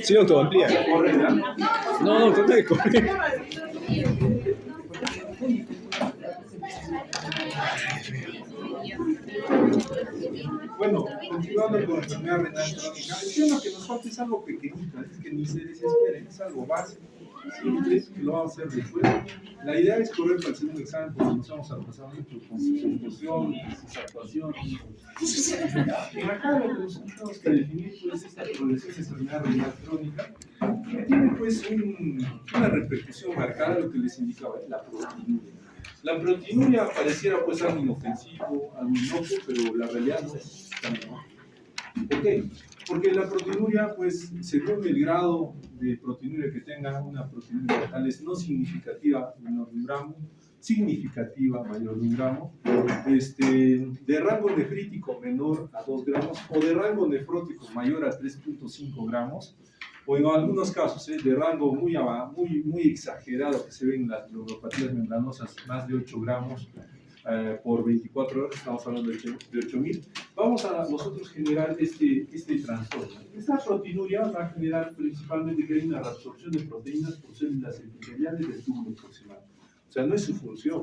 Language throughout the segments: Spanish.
Sí, autoamplía. No, trata de correr. Bueno, continuando con la enfermedad renal crónica, el tema que nos falta es algo pequeñito, es que ni se desesperen, es algo básico, simple, que lo vamos a hacer después. La idea es correr para el segundo examen porque nos vamos a pasar mucho con sus conclusiones, sus actuaciones. En acá lo que nosotros tenemos que definir pues, esta progresión de enfermedad renal crónica, que tiene pues una repercusión marcada, lo que les indicaba, la proteinuria. La proteinuria pareciera pues algo inofensivo, algo inocuo, pero la realidad no es tan inocuo. ¿Por qué? Porque la proteinuria, pues, según el grado de proteinuria que tenga, una proteinuria tal es no significativa, menor de un gramo, significativa, mayor de un gramo, de rango nefrítico menor a 2 gramos, o de rango nefrótico mayor a 3.5 gramos, o en algunos casos de rango muy exagerado que se ven en las glomerulopatías membranosas, más de 8 gramos por 24 horas, estamos hablando de 8.000, vamos a nosotros generar este trastorno. Esta proteinuria va a generar principalmente que hay una reabsorción de proteínas por células epiteliales del túbulo proximal. O sea, no es su función.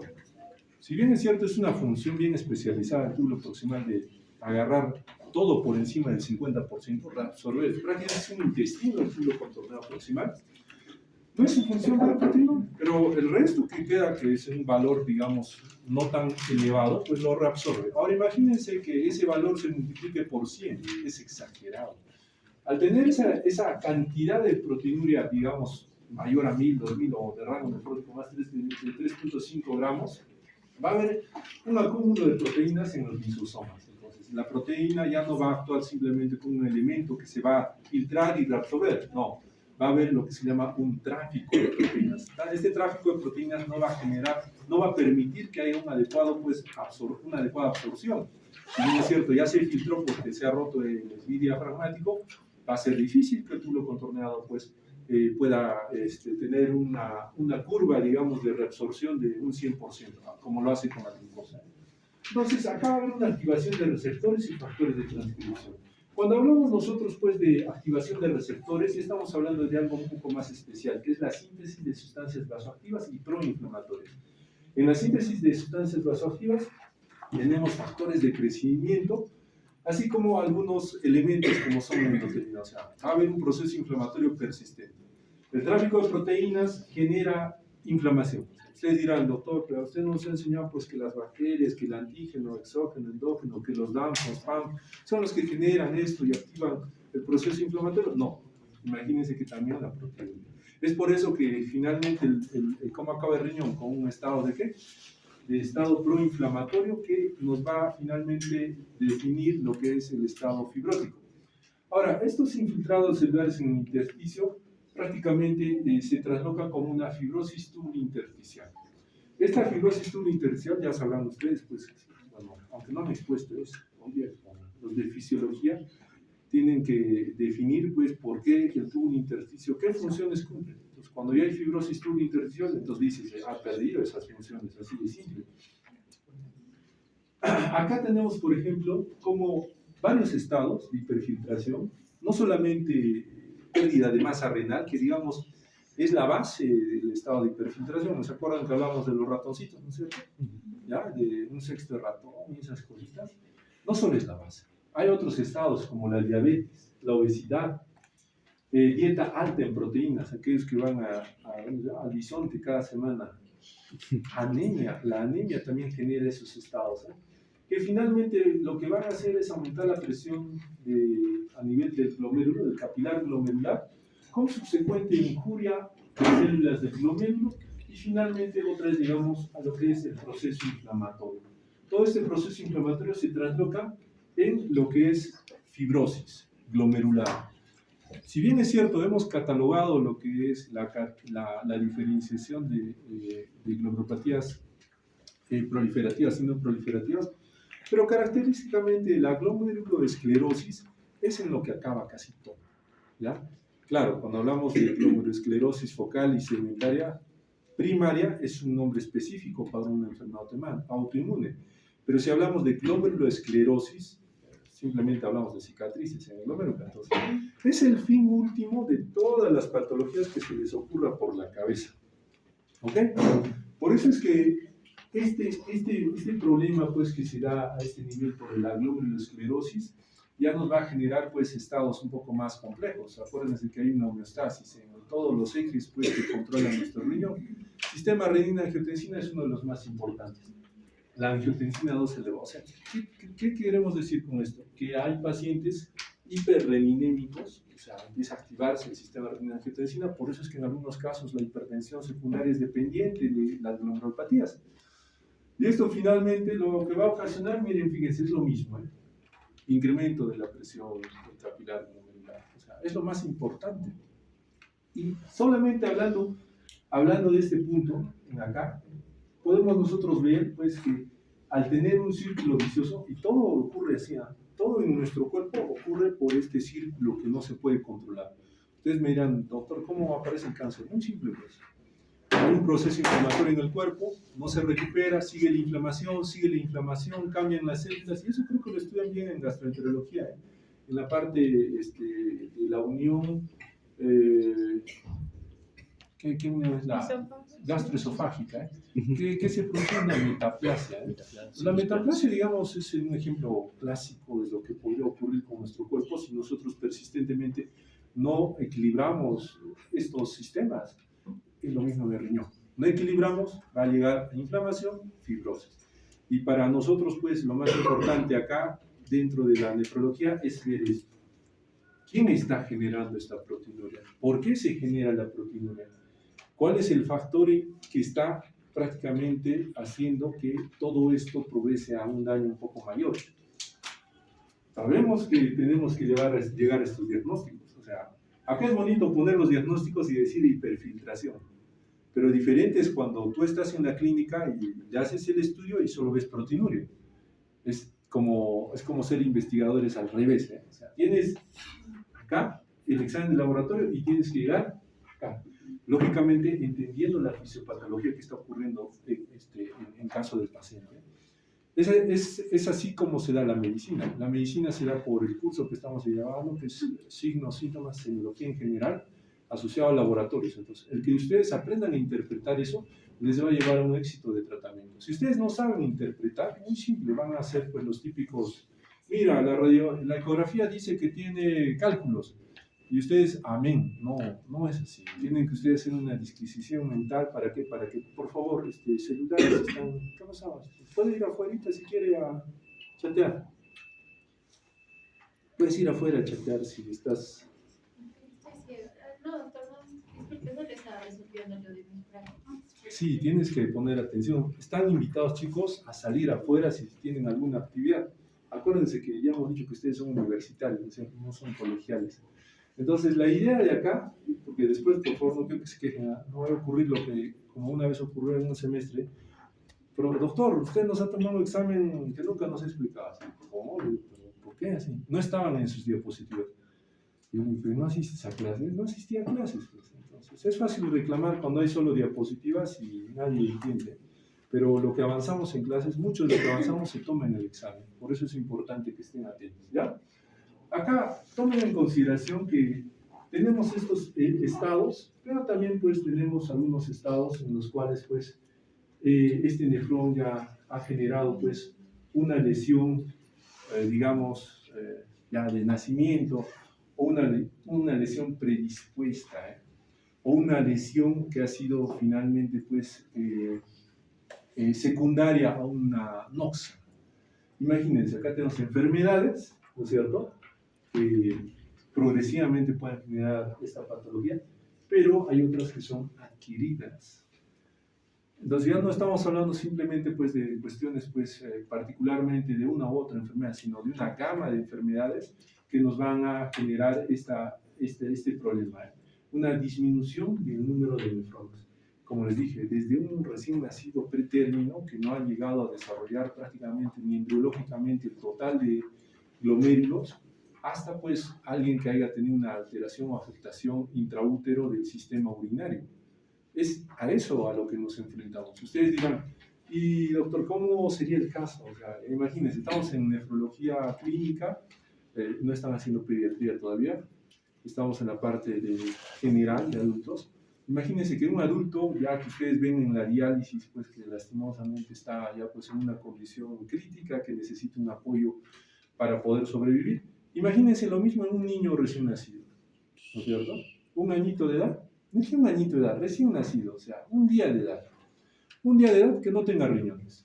Si bien es cierto, es una función bien especializada del túbulo proximal de agarrar todo por encima del 50%, reabsorber, prácticamente es un intestino del túbulo contorneado proximal, no es su función de la proteína, pero el resto que queda, que es un valor, digamos, no tan elevado, pues lo reabsorbe. Ahora imagínense que ese valor se multiplique por 100, es exagerado. Al tener esa cantidad de proteinuria, digamos, mayor a 1000, 2000 o de rango nefrótico más de 3.5 gramos, va a haber un acúmulo de proteínas en los lisosomas. Entonces, la proteína ya no va a actuar simplemente como un elemento que se va a filtrar y reabsorber, no. Va a haber lo que se llama un tráfico de proteínas. Este tráfico de proteínas no va a generar, no va a permitir que haya una adecuada absorción. Si bien es cierto, ya se filtró porque se ha roto el esli diafragmático, va a ser difícil que el túbulo contorneado pues, pueda tener una curva, digamos, de reabsorción de un 100%, como lo hace con la glucosa. Entonces, acá va a haber una activación de receptores y factores de transcripción. Cuando hablamos nosotros pues, de activación de receptores, estamos hablando de algo un poco más especial, que es la síntesis de sustancias vasoactivas y proinflamatorias. En la síntesis de sustancias vasoactivas tenemos factores de crecimiento, así como algunos elementos como son endoterinas. O sea, va a haber un proceso inflamatorio persistente. El tráfico de proteínas genera inflamación. Ustedes dirán, doctor, pero usted nos ha enseñado pues, que las bacterias, que el antígeno, exógeno, endógeno, que los DAMs, los PAM, son los que generan esto y activan el proceso inflamatorio. No, imagínense que también la proteína. Es por eso que finalmente el cómo acaba el riñón con un estado de ¿qué? De estado proinflamatorio que nos va a finalmente definir lo que es el estado fibrótico. Ahora, estos infiltrados celulares en el intersticio prácticamente se traslocan como una fibrosis tubulointersticial. Esta fibrosis tubulointersticial, ya sabrán ustedes, pues, bueno, aunque no me he expuesto eso, los de fisiología tienen que definir, pues, por qué el túbulo intersticio, qué funciones cumple. Entonces, cuando ya hay fibrosis tubulointersticial, entonces dices, ha perdido esas funciones, así de simple. Acá tenemos, por ejemplo, como varios estados de hiperfiltración, no solamente pérdida de masa renal, que digamos es la base del estado de hiperfiltración. ¿Se acuerdan que hablamos de los ratoncitos, no es cierto? ¿Ya? De un sexto de ratón y esas cositas. No solo es la base. Hay otros estados como la diabetes, la obesidad, dieta alta en proteínas, aquellos que van al bisonte cada semana. Anemia, la anemia también genera esos estados, que finalmente lo que van a hacer es aumentar la presión a nivel del glomérulo, del capilar glomerular, con subsecuente injuria de células del glomérulo y finalmente otra vez digamos a lo que es el proceso inflamatorio. Todo este proceso inflamatorio se trasloca en lo que es fibrosis glomerular. Si bien es cierto, hemos catalogado lo que es la diferenciación de glomerulopatías proliferativas y no proliferativas, pero característicamente la glomeruloesclerosis es en lo que acaba casi todo, ¿ya? Claro, cuando hablamos de glomeruloesclerosis focal y segmentaria primaria, es un nombre específico para una enfermedad autoinmune, pero si hablamos de glomeruloesclerosis, simplemente hablamos de cicatrices en el glomérulo. Entonces, es el fin último de todas las patologías que se les ocurra por la cabeza. ¿Ok? Por eso es que este problema pues, que se da a este nivel por la glomerulosclerosis ya nos va a generar pues, estados un poco más complejos. Acuérdense que hay una homeostasis en todos los ejes pues, que controlan nuestro riñón. El sistema renina-angiotensina es uno de los más importantes. La angiotensina 2 elevada. O sea, ¿qué queremos decir con esto? Que hay pacientes hiperreninémicos, o sea, empieza a activarse el sistema renina-angiotensina, por eso es que en algunos casos la hipertensión secundaria es dependiente de las glomerulopatías. Y esto finalmente lo que va a ocasionar, miren, fíjense, es lo mismo, ¿eh? Incremento de la presión intracapilar glomerular, o sea, es lo más importante. Y solamente hablando de este punto, en acá, podemos nosotros ver, pues, que al tener un círculo vicioso, y todo ocurre así, ¿eh? Todo en nuestro cuerpo ocurre por este círculo que no se puede controlar. Ustedes me dirán, doctor, ¿cómo aparece el cáncer? Muy simple, pues. Hay un proceso inflamatorio en el cuerpo, no se recupera, sigue la inflamación, cambian las células, y eso creo que lo estudian bien en gastroenterología, ¿eh? En la parte de la unión, ¿qué unión es la gastroesofágica? ¿Qué se produce en la metaplasia? La metaplasia, digamos, es un ejemplo clásico de lo que podría ocurrir con nuestro cuerpo si nosotros persistentemente no equilibramos estos sistemas. Es lo mismo del riñón. No equilibramos, va a llegar a inflamación, fibrosis. Y para nosotros, pues, lo más importante acá, dentro de la nefrología, es ver esto. ¿Quién está generando esta proteinuria? ¿Por qué se genera la proteinuria? ¿Cuál es el factor que está prácticamente haciendo que todo esto progrese a un daño un poco mayor? Sabemos que tenemos que llegar a estos diagnósticos. O sea, acá es bonito poner los diagnósticos y decir hiperfiltración. Pero diferente es cuando tú estás en la clínica y haces el estudio y solo ves proteinuria. Es como ser investigadores al revés, ¿eh? O sea, tienes acá el examen de laboratorio y tienes que llegar acá. Lógicamente, entendiendo la fisiopatología que está ocurriendo en caso del paciente. Es así como se da la medicina. La medicina se da por el curso que estamos llevando, que es signos, síntomas, semiología en general, asociado a laboratorios. Entonces, el que ustedes aprendan a interpretar eso les va a llevar a un éxito de tratamiento. Si ustedes no saben interpretar, muy simple, van a hacer pues los típicos, mira, la ecografía dice que tiene cálculos, y ustedes, amén, no es así. Tienen que ustedes hacer una disquisición mental, ¿para qué? Para que, por favor, celulares están, ¿qué pasa? Puede ir afuera si quiere a chatear. Puedes ir afuera a chatear si estás... No, doctor, no, disculpe, no le estaba resolviendo lo de mis prácticas. Sí, tienes que poner atención. Están invitados, chicos, a salir afuera si tienen alguna actividad. Acuérdense que ya hemos dicho que ustedes son universitarios, no son colegiales. Entonces, la idea de acá, porque después, por favor, no quiero que se quejen, no va a ocurrir lo que, como una vez ocurrió en un semestre, pero doctor, usted nos ha tomado un examen que nunca nos ha explicado. ¿Cómo? ¿Por qué así? No estaban en sus diapositivas. Y yo le digo, ¿no asistes a clases? No asistía a clases. Pues. Entonces, es fácil reclamar cuando hay solo diapositivas y nadie entiende. Pero lo que avanzamos en clases, mucho de lo que avanzamos se toma en el examen. Por eso es importante que estén atentos, ¿ya? Acá tomen en consideración que tenemos estos estados, pero también pues tenemos algunos estados en los cuales pues este nefrón ya ha generado pues una lesión, digamos, ya de nacimiento, o una lesión predispuesta, o una lesión que ha sido finalmente pues secundaria a una noxa. Imagínense, acá tenemos enfermedades, ¿no es cierto?, que progresivamente pueden generar esta patología, pero hay otras que son adquiridas. Entonces ya no estamos hablando simplemente pues, de cuestiones pues, particularmente de una u otra enfermedad, sino de una gama de enfermedades que nos van a generar este problema, una disminución del número de nefrones. Como les dije, desde un recién nacido pretérmino que no ha llegado a desarrollar prácticamente ni embriológicamente el total de glomérulos, hasta pues alguien que haya tenido una alteración o afectación intraútero del sistema urinario. Es a eso a lo que nos enfrentamos. Ustedes dirán, Y doctor, ¿cómo sería el caso? O sea, imagínense, estamos en nefrología clínica, no están haciendo pediatría todavía, estamos en la parte de general de adultos. Imagínense que un adulto, ya que ustedes ven en la diálisis, pues que lastimosamente está ya pues en una condición crítica, que necesita un apoyo para poder sobrevivir. Imagínense lo mismo en un niño recién nacido, ¿no es cierto? Un añito de edad, no es un añito de edad, recién nacido, o sea, un día de edad. Un día de edad que no tenga riñones,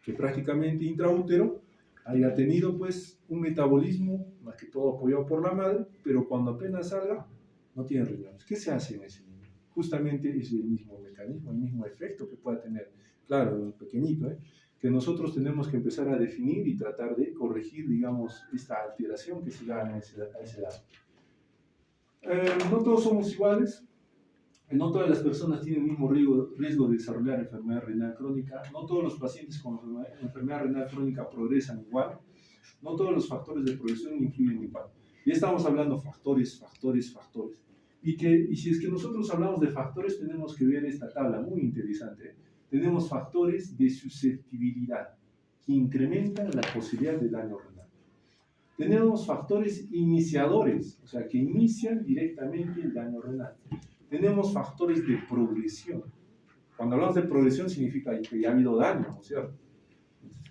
que prácticamente intraútero haya tenido pues un metabolismo, más que todo apoyado por la madre, pero cuando apenas salga, no tiene riñones. ¿Qué se hace en ese niño? Justamente es el mismo mecanismo, el mismo efecto que pueda tener, claro, un pequeñito, que nosotros tenemos que empezar a definir y tratar de corregir, digamos, esta alteración que se da a esa edad. No todos somos iguales, no todas las personas tienen el mismo riesgo de desarrollar enfermedad renal crónica, no todos los pacientes con enfermedad renal crónica progresan igual, no todos los factores de progresión influyen igual. Y estamos hablando factores. Y si es que nosotros hablamos de factores, tenemos que ver esta tabla muy interesante. Tenemos factores de susceptibilidad que incrementan la posibilidad de daño renal. Tenemos factores iniciadores, o sea, que inician directamente el daño renal. Tenemos factores de progresión. Cuando hablamos de progresión significa que ya ha habido daño, ¿no es cierto?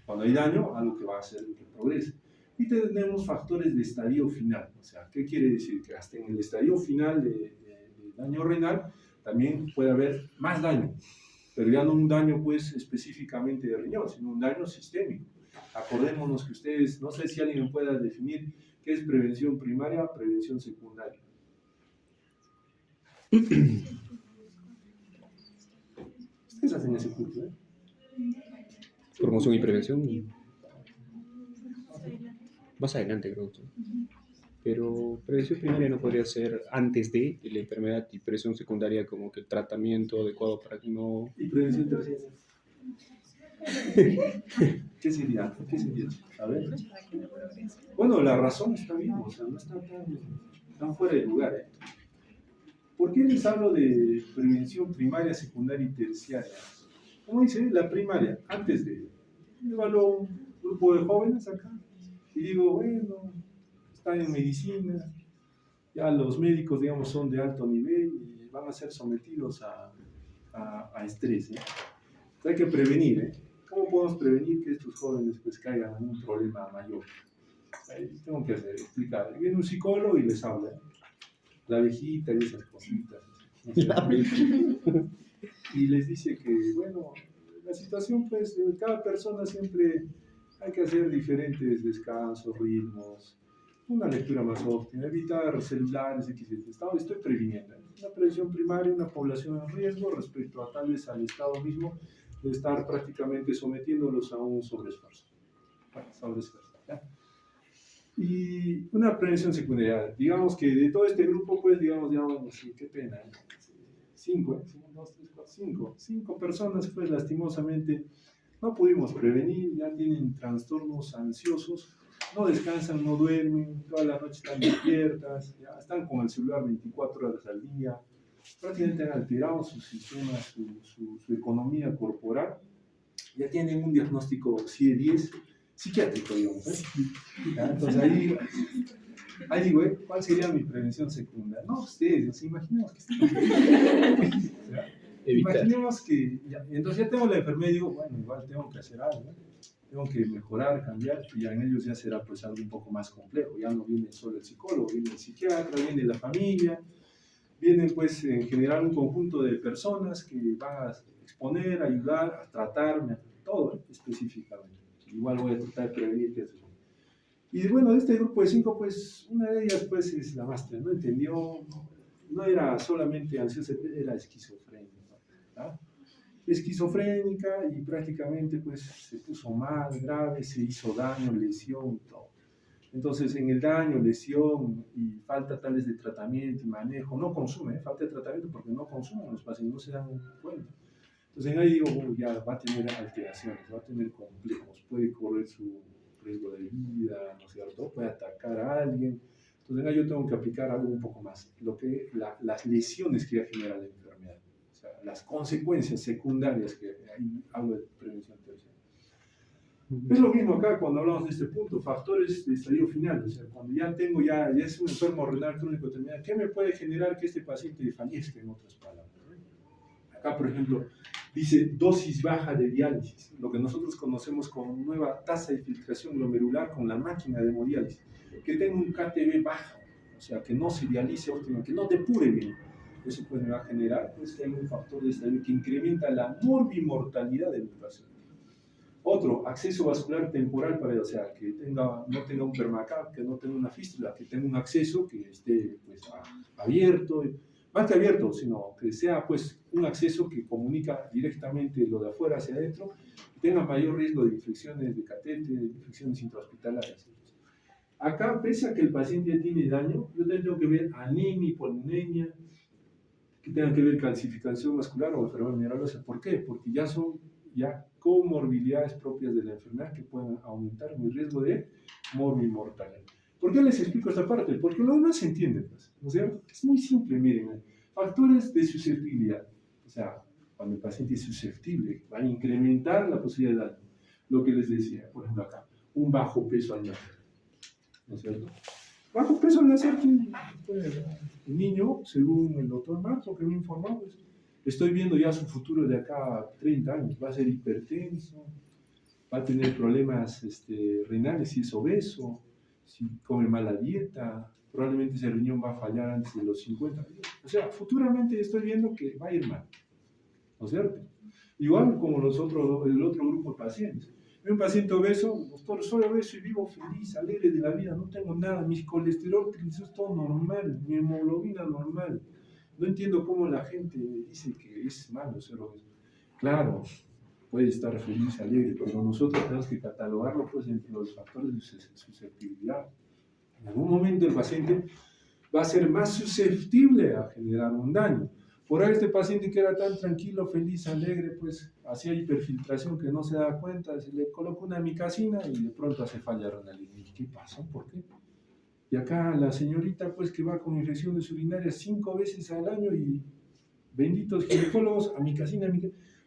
Cuando hay daño, algo que va a hacer que progrese. Y tenemos factores de estadio final. O sea, ¿qué quiere decir? Que hasta en el estadio final de daño renal también puede haber más daño. Pero ya no un daño pues específicamente de riñón, sino un daño sistémico. Acordémonos que ustedes, no sé si alguien pueda definir qué es prevención primaria, prevención secundaria. Ustedes hacen ese curso, ¿eh? Promoción y prevención. Más adelante, creo. Pero prevención primaria no podría ser antes de la enfermedad, y prevención secundaria como que el tratamiento adecuado para que no... ¿Y prevención terciaria? ¿Qué sería? A ver. Bueno, la razón está bien, o sea, no está tan fuera de lugar, ¿eh? ¿Por qué les hablo de prevención primaria, secundaria y terciaria? Como dice, la primaria, antes de... Evalúo un grupo de jóvenes acá y digo, bueno, están en medicina, ya los médicos, digamos, son de alto nivel y van a ser sometidos a estrés, ¿eh? Entonces hay que prevenir, ¿eh? ¿Cómo podemos prevenir que estos jóvenes pues caigan en un problema mayor? Tengo que explicar. Viene un psicólogo y les habla, ¿eh? La viejita y esas cositas. No sé, y les dice que, bueno, la situación, pues, de cada persona siempre hay que hacer diferentes descansos, ritmos, una lectura más óptima, evitar celulares, etc. Estoy previniendo. Una prevención primaria, una población en riesgo respecto a tal vez al Estado mismo de estar prácticamente sometiéndolos a un sobreesfuerzo. Bueno, sobreesfuerzo, ¿ya? Y una prevención secundaria, digamos que de todo este grupo, pues, digamos, sí, qué pena, ¿eh? 5 personas, pues, lastimosamente no pudimos prevenir, ya tienen trastornos ansiosos, no descansan, no duermen, toda la noche están despiertas, ya están con el celular 24 horas al día, prácticamente han alterado su sistema, su economía corporal, ya tienen un diagnóstico CIE-10 psiquiátrico, digamos, ¿eh? ¿Ya? Entonces ahí digo, ¿cuál sería mi prevención secundaria? No, ustedes, imaginemos que imaginemos que, entonces ya tengo la enfermedad y digo, bueno, igual tengo que hacer algo, ¿no? Tengo que mejorar, cambiar, y ya en ellos ya será pues algo un poco más complejo, ya no viene solo el psicólogo, viene el psiquiatra, viene la familia, viene pues en general un conjunto de personas que van a exponer, ayudar, a tratarme, todo, ¿eh? Específicamente. Igual voy a tratar de prevenir que eso. Y bueno, de este grupo de 5, pues una de ellas pues es la máster, no entendió, no era solamente ansiosa, era esquizofrénica, ¿verdad? Esquizofrénica, y prácticamente pues se puso mal, grave, se hizo daño, lesión y todo. Entonces en el daño, lesión y falta tal vez de tratamiento y manejo, no consume, falta de tratamiento porque no consumen los pacientes, no se dan cuenta. Entonces ahí digo, ya va a tener alteraciones, va a tener complejos, puede correr su riesgo de vida, ¿no es cierto? Puede atacar a alguien. Entonces ahí yo tengo que aplicar algo un poco más, las lesiones que ya genera la enfermedad. sea, las consecuencias secundarias que ahí hablo de prevención terciaria. Es lo mismo acá cuando hablamos de este punto, factores de estadio final, o sea, cuando ya es un enfermo renal crónico terminal, ¿qué me puede generar que este paciente fallezca, en otras palabras? Acá, por ejemplo, dice dosis baja de diálisis, lo que nosotros conocemos como nueva tasa de filtración glomerular con la máquina de hemodiálisis, que tenga un KTB bajo, o sea, que no se dialice óptimamente, que no depure bien. Eso pues me va a generar pues, que hay un factor de estadio que incrementa la morbimortalidad del paciente. Otro, acceso vascular temporal para él, o sea, que no tenga un permacap, que no tenga una fístula, que tenga un acceso que esté pues, abierto, más que abierto, sino que sea pues un acceso que comunica directamente lo de afuera hacia adentro, y tenga mayor riesgo de infecciones de catéter, de infecciones intrahospitalarias. Acá, pese a que el paciente ya tiene daño, yo también tengo que ver anemia, hiponemia, que tengan que ver calcificación vascular o enfermedad mineralosa. ¿Por qué? Porque ya son comorbilidades propias de la enfermedad que pueden aumentar mi riesgo de morbimortalidad. ¿Por qué les explico esta parte? Porque lo demás se entiende, pues, ¿no es cierto? Es muy simple, miren, factores de susceptibilidad. O sea, cuando el paciente es susceptible, va a incrementar la posibilidad de daño. Lo que les decía, por ejemplo acá, un bajo peso al nacer, ¿no es cierto? Bajo peso al nacer, el niño, según el doctor Marco que me informó, pues, estoy viendo ya su futuro de acá a 30 años, va a ser hipertenso, va a tener problemas renales si es obeso, si come mala dieta, probablemente ese riñón va a fallar antes de los 50 años. O sea, futuramente estoy viendo que va a ir mal, ¿no es cierto? Igual como el otro grupo de pacientes. Un paciente obeso, doctor, soy obeso y vivo feliz, alegre de la vida, no tengo nada, mi colesterol, eso es todo normal, mi hemoglobina normal. No entiendo cómo la gente dice que es malo ser obeso. Claro, puede estar feliz, alegre, pero nosotros tenemos que catalogarlo pues, entre los factores de susceptibilidad. En algún momento el paciente va a ser más susceptible a generar un daño. Por ahí este paciente que era tan tranquilo, feliz, alegre, pues hacía hiperfiltración que no se da cuenta, se le colocó una amicacina y de pronto hace falla renal. ¿Qué pasó? ¿Por qué? Y acá la señorita pues que va con infecciones urinarias 5 veces al año y benditos ginecólogos, amicacina,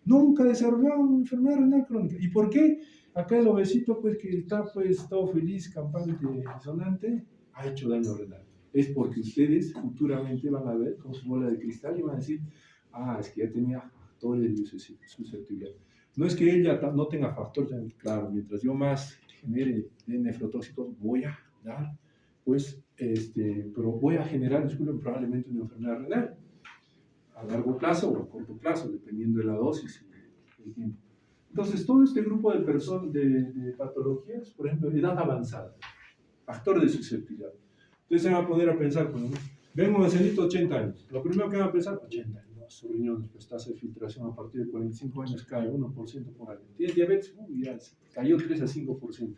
nunca desarrollado una enfermedad renal crónica. ¿Y por qué? Acá el obesito pues que está pues todo feliz, campante, sonante, ha hecho daño renal. Es porque ustedes futuramente van a ver con su bola de cristal y van a decir, es que ya tenía factores de susceptibilidad. No es que ella no tenga factores, claro, mientras yo más genere nefrotóxicos, voy a dar, pues, pero voy a generar, probablemente una enfermedad renal, a largo plazo o a corto plazo, dependiendo de la dosis y el tiempo. Entonces, todo este grupo de personas, de patologías, por ejemplo, edad avanzada, factor de susceptibilidad. Entonces se va a poner a pensar, pues, vengo un ancianito 80 años, lo primero que va a pensar, 80 años, su riñón, pues tasa de filtración a partir de 45 años cae 1% por año. ¿Tienes diabetes? Ya cayó 3 a 5%.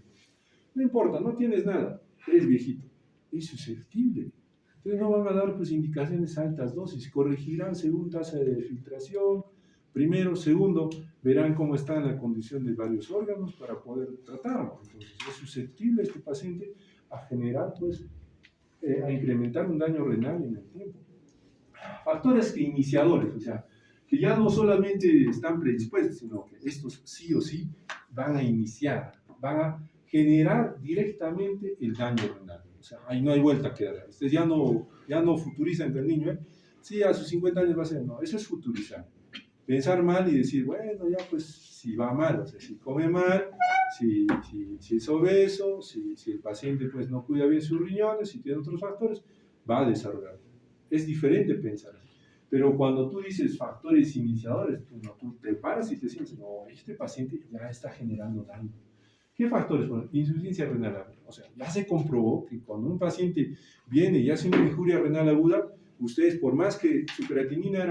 No importa, no tienes nada, eres viejito, es susceptible. Entonces no van a dar pues, indicaciones a altas dosis, corregirán según tasa de filtración, primero, segundo, verán cómo está la condición de varios órganos para poder tratarlo. Entonces es susceptible este paciente a generar pues, a incrementar un daño renal en el tiempo. Factores que iniciadores, o sea, que ya no solamente están predispuestos, sino que estos sí o sí van a iniciar, van a generar directamente el daño renal. O sea, ahí no hay vuelta que dar. Ustedes ya no futurizan que el niño, sí, a sus 50 años va a ser, no, eso es futurizar. Pensar mal y decir, bueno, ya pues, si va mal, o sea, si come mal, si es obeso, si el paciente pues no cuida bien sus riñones, si tiene otros factores, va a desarrollar. Es diferente pensar así. Pero cuando tú dices factores iniciadores, tú te paras y te sientes, no, este paciente ya está generando daño. ¿Qué factores? Bueno, insuficiencia renal aguda. O sea, ya se comprobó que cuando un paciente viene y hace una injuria renal aguda, ustedes, por más que su creatinina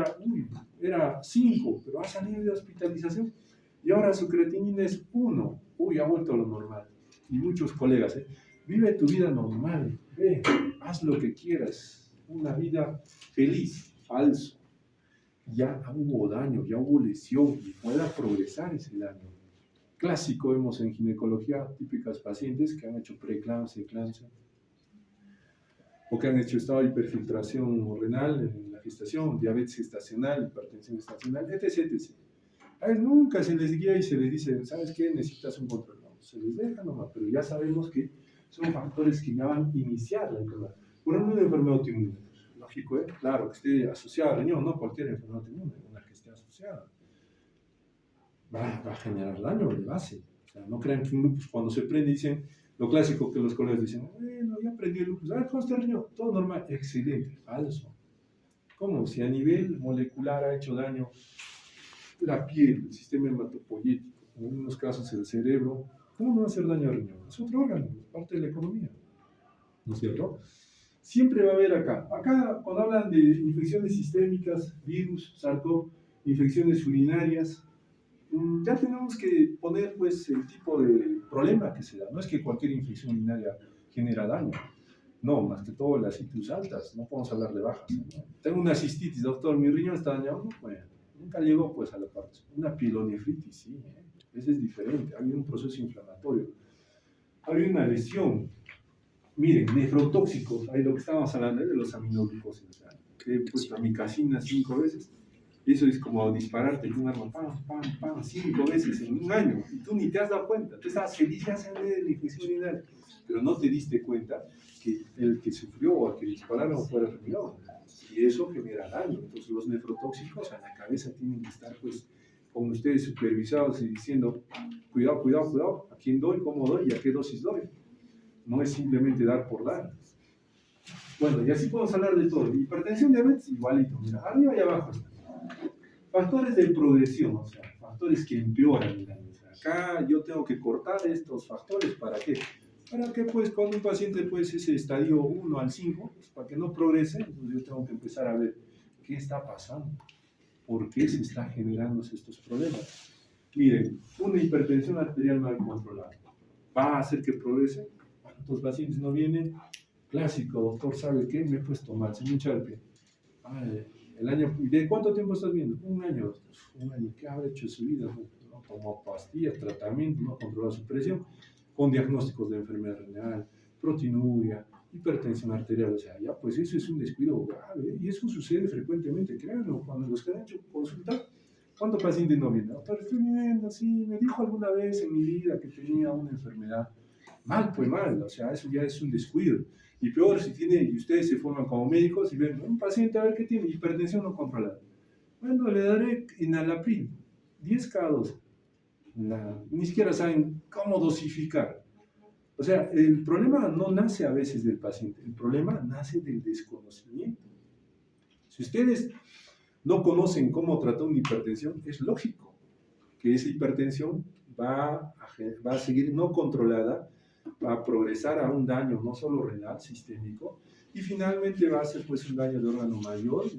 era 5, pero ha salido de hospitalización y ahora su creatinina es 1, ha vuelto a lo normal. Y muchos colegas, vive tu vida normal, ve, haz lo que quieras, una vida feliz, falso. Ya hubo daño, ya hubo lesión y pueda progresar ese daño. Clásico vemos en ginecología, típicas pacientes que han hecho preeclampsia, eclampsia, o que han hecho estado de hiperfiltración renal en la gestación, diabetes gestacional, hipertensión gestacional, etc, etc. A ellos nunca se les guía y se les dice, ¿sabes qué? Necesitas un control. No, se les deja nomás, pero ya sabemos que son factores que ya van a iniciar la enfermedad. Por ejemplo, una enfermedad autoinmune. Lógico, ¿eh? Claro, que esté asociada al riñón, no cualquier enfermedad autoinmune, una que esté asociada. Va a generar daño de base. O sea, no crean que un lupus cuando se prende dicen, lo clásico que los colegas dicen, bueno, ya aprendí el lupus, ¿cómo está el riñón? Todo normal, excelente, falso. ¿Cómo? Si a nivel molecular ha hecho daño la piel, el sistema hematopoyético, en algunos casos el cerebro, ¿cómo no va a hacer daño al riñón? Es otro órgano, es parte de la economía, ¿no es cierto? Siempre va a haber acá, cuando hablan de infecciones sistémicas, virus, SARS-CoV, infecciones urinarias, ya tenemos que poner pues el tipo de problema que se da. No es que cualquier infección urinaria genera daño, no, más que todo las citis altas, no podemos hablar de bajas, ¿no? Tengo una cistitis, doctor, mi riñón está dañado, no, bueno, nunca llegó pues a la parte. Una pielonefritis, sí, ese es diferente, hay un proceso inflamatorio, hay una lesión. Miren, nefrotóxicos, ahí lo que estábamos hablando de los aminoglucósidos, o sea, que he puesto amicacina 5 veces, eso es como dispararte un arma, pam, pam, pam, 5 veces en un año, y tú ni te has dado cuenta, tú estabas feliz ya se de la infección urinaria, pero no te diste cuenta que el que sufrió o al que dispararon fuera el riñón, y eso genera daño. Entonces los nefrotóxicos a la cabeza tienen que estar pues con ustedes supervisados y diciendo, cuidado, cuidado, cuidado, a quién doy, cómo doy y a qué dosis doy. No es simplemente dar por dar. Bueno, y así podemos hablar de todo. Hipertensión, diabetes, igualito. Mira, arriba y abajo están. Factores de progresión, o sea, factores que empeoran el daño. O sea, acá yo tengo que cortar estos factores, ¿para qué? Para que, pues, cuando un paciente, pues, ese estadio 1 al 5, pues, para que no progrese, entonces yo tengo que empezar a ver qué está pasando, por qué se están generando estos problemas. Miren, una hipertensión arterial mal controlada, ¿va a hacer que progrese? ¿Cuántos pacientes no vienen? Clásico, doctor, ¿sabe qué? Me he puesto mal, se me hincha el pie. El año, ¿de cuánto tiempo estás viendo? Un año, doctor. Un año, ¿qué habrá hecho de su vida? No tomó pastillas, tratamiento, no controló su presión, con diagnósticos de enfermedad renal, proteinuria, hipertensión arterial, o sea, ya pues eso es un descuido grave, y eso sucede frecuentemente, créanlo, cuando los que han hecho consulta, ¿cuántos pacientes no vienen? Doctor, estoy viendo, sí, me dijo alguna vez en mi vida que tenía una enfermedad. Mal, pues mal, o sea, eso ya es un descuido. Y peor si tiene, y ustedes se forman como médicos y ven, un paciente a ver qué tiene, hipertensión no controlada. Bueno, le daré enalapril, 10 cada 12. Ni siquiera saben cómo dosificar. O sea, el problema no nace a veces del paciente, el problema nace del desconocimiento. Si ustedes no conocen cómo tratar una hipertensión, es lógico que esa hipertensión va a seguir no controlada, va a progresar a un daño no solo renal, sistémico, y finalmente va a ser pues un daño de órgano mayor, y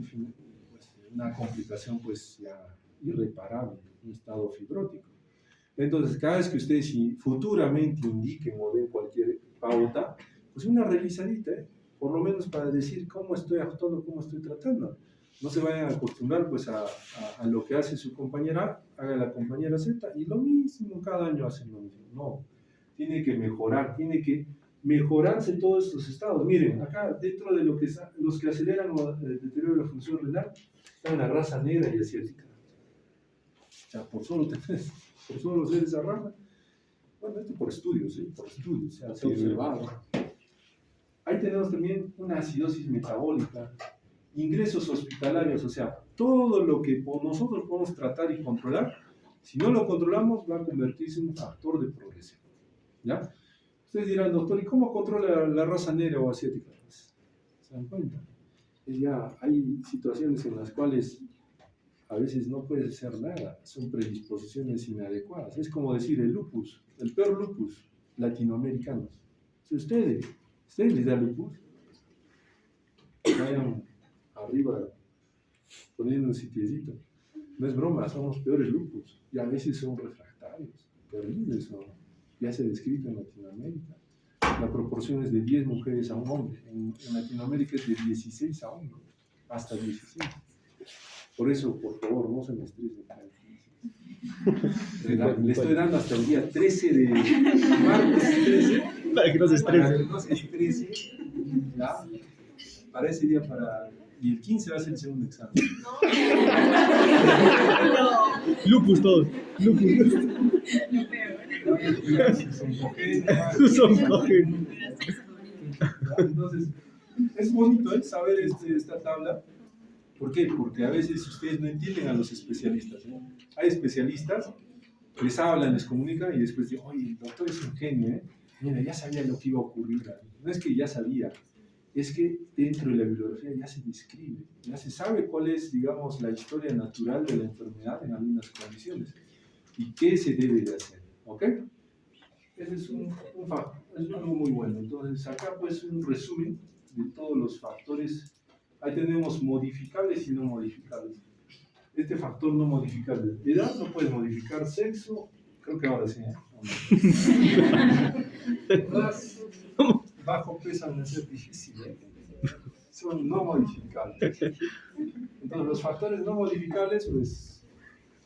pues, una complicación pues ya irreparable, un estado fibrótico. Entonces, cada vez que ustedes futuramente indiquen o den cualquier pauta, pues una revisadita, por lo menos para decir cómo estoy actuando, cómo estoy tratando. No se vayan a acostumbrar pues a lo que hace su compañera A, haga la compañera Z, y lo mismo, cada año hacen lo mismo. No, tiene que mejorar, tiene que mejorarse todos estos estados. Miren, acá dentro de los que aceleran el deterioro de la función renal, están la raza negra y asiática. O sea, por solo ser esa raza. Bueno, esto por estudios, se ha observado. Ahí tenemos también una acidosis metabólica, ingresos hospitalarios, o sea, todo lo que nosotros podemos tratar y controlar, si no lo controlamos, va a convertirse en un factor de progresión. ¿Ya? Ustedes dirán, doctor, ¿y cómo controla la raza negra o asiática? ¿Se dan cuenta? Ya hay situaciones en las cuales a veces no puedes hacer nada, son predisposiciones inadecuadas. Es como decir el lupus, el peor lupus latinoamericanos. Si ustedes les da lupus, vayan arriba poniendo un sitiecito. No es broma, son los peores lupus y a veces son refractarios, terribles son. Ya se ha descrito en Latinoamérica. La proporción es de 10 mujeres a un hombre. En Latinoamérica es de 16 a 1, hasta 16. Por eso, por favor, no se me estresen. Le estoy dando hasta el día 13 de martes 13. Para que no se estrese. Para que no se estrese. ¿Ya? Para ese día, para y el 15 va a ser el segundo examen. Lupus todos. Lupus. Son cogen. Entonces, es bonito saber esta tabla. ¿Por qué? Porque a veces ustedes no entienden a los especialistas. Hay especialistas, les hablan, les comunican y después dicen, oye, el doctor es un genio, mira, ya sabía lo que iba a ocurrir. No es que ya sabía, es que dentro de la bibliografía ya se describe, ya se sabe cuál es, digamos, la historia natural de la enfermedad en algunas condiciones y qué se debe de hacer, ¿ok? Ese es un factor, es algo muy bueno. Entonces, acá pues un resumen de todos los factores. Ahí tenemos modificables y no modificables. Este factor no modificable, edad no puedes modificar, sexo, creo que ahora sí, Más bajo peso al nacer difícil, son no modificables. Entonces los factores no modificables, pues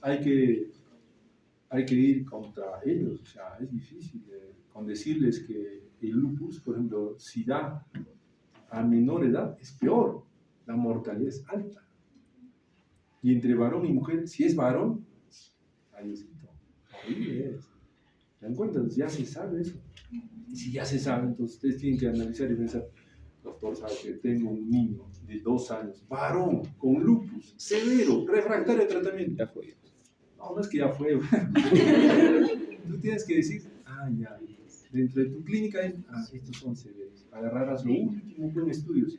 hay que ir contra ellos, o sea, es difícil con decirles que el lupus, por ejemplo, si da a menor edad, es peor, la mortalidad es alta. Y entre varón y mujer, si es varón, adiósito, horrible es. ¿Se dan cuenta? Ya se sabe eso. Y si ya se sabe, entonces ustedes tienen que analizar y pensar, doctor, sabe que tengo un niño de 2 años, varón, con lupus, severo, refractario de tratamiento. Ya fue. No, no es que ya fue. Tú tienes que decir, ya, dentro de tu clínica, estos son severos. Agarrarás lo último con estudios.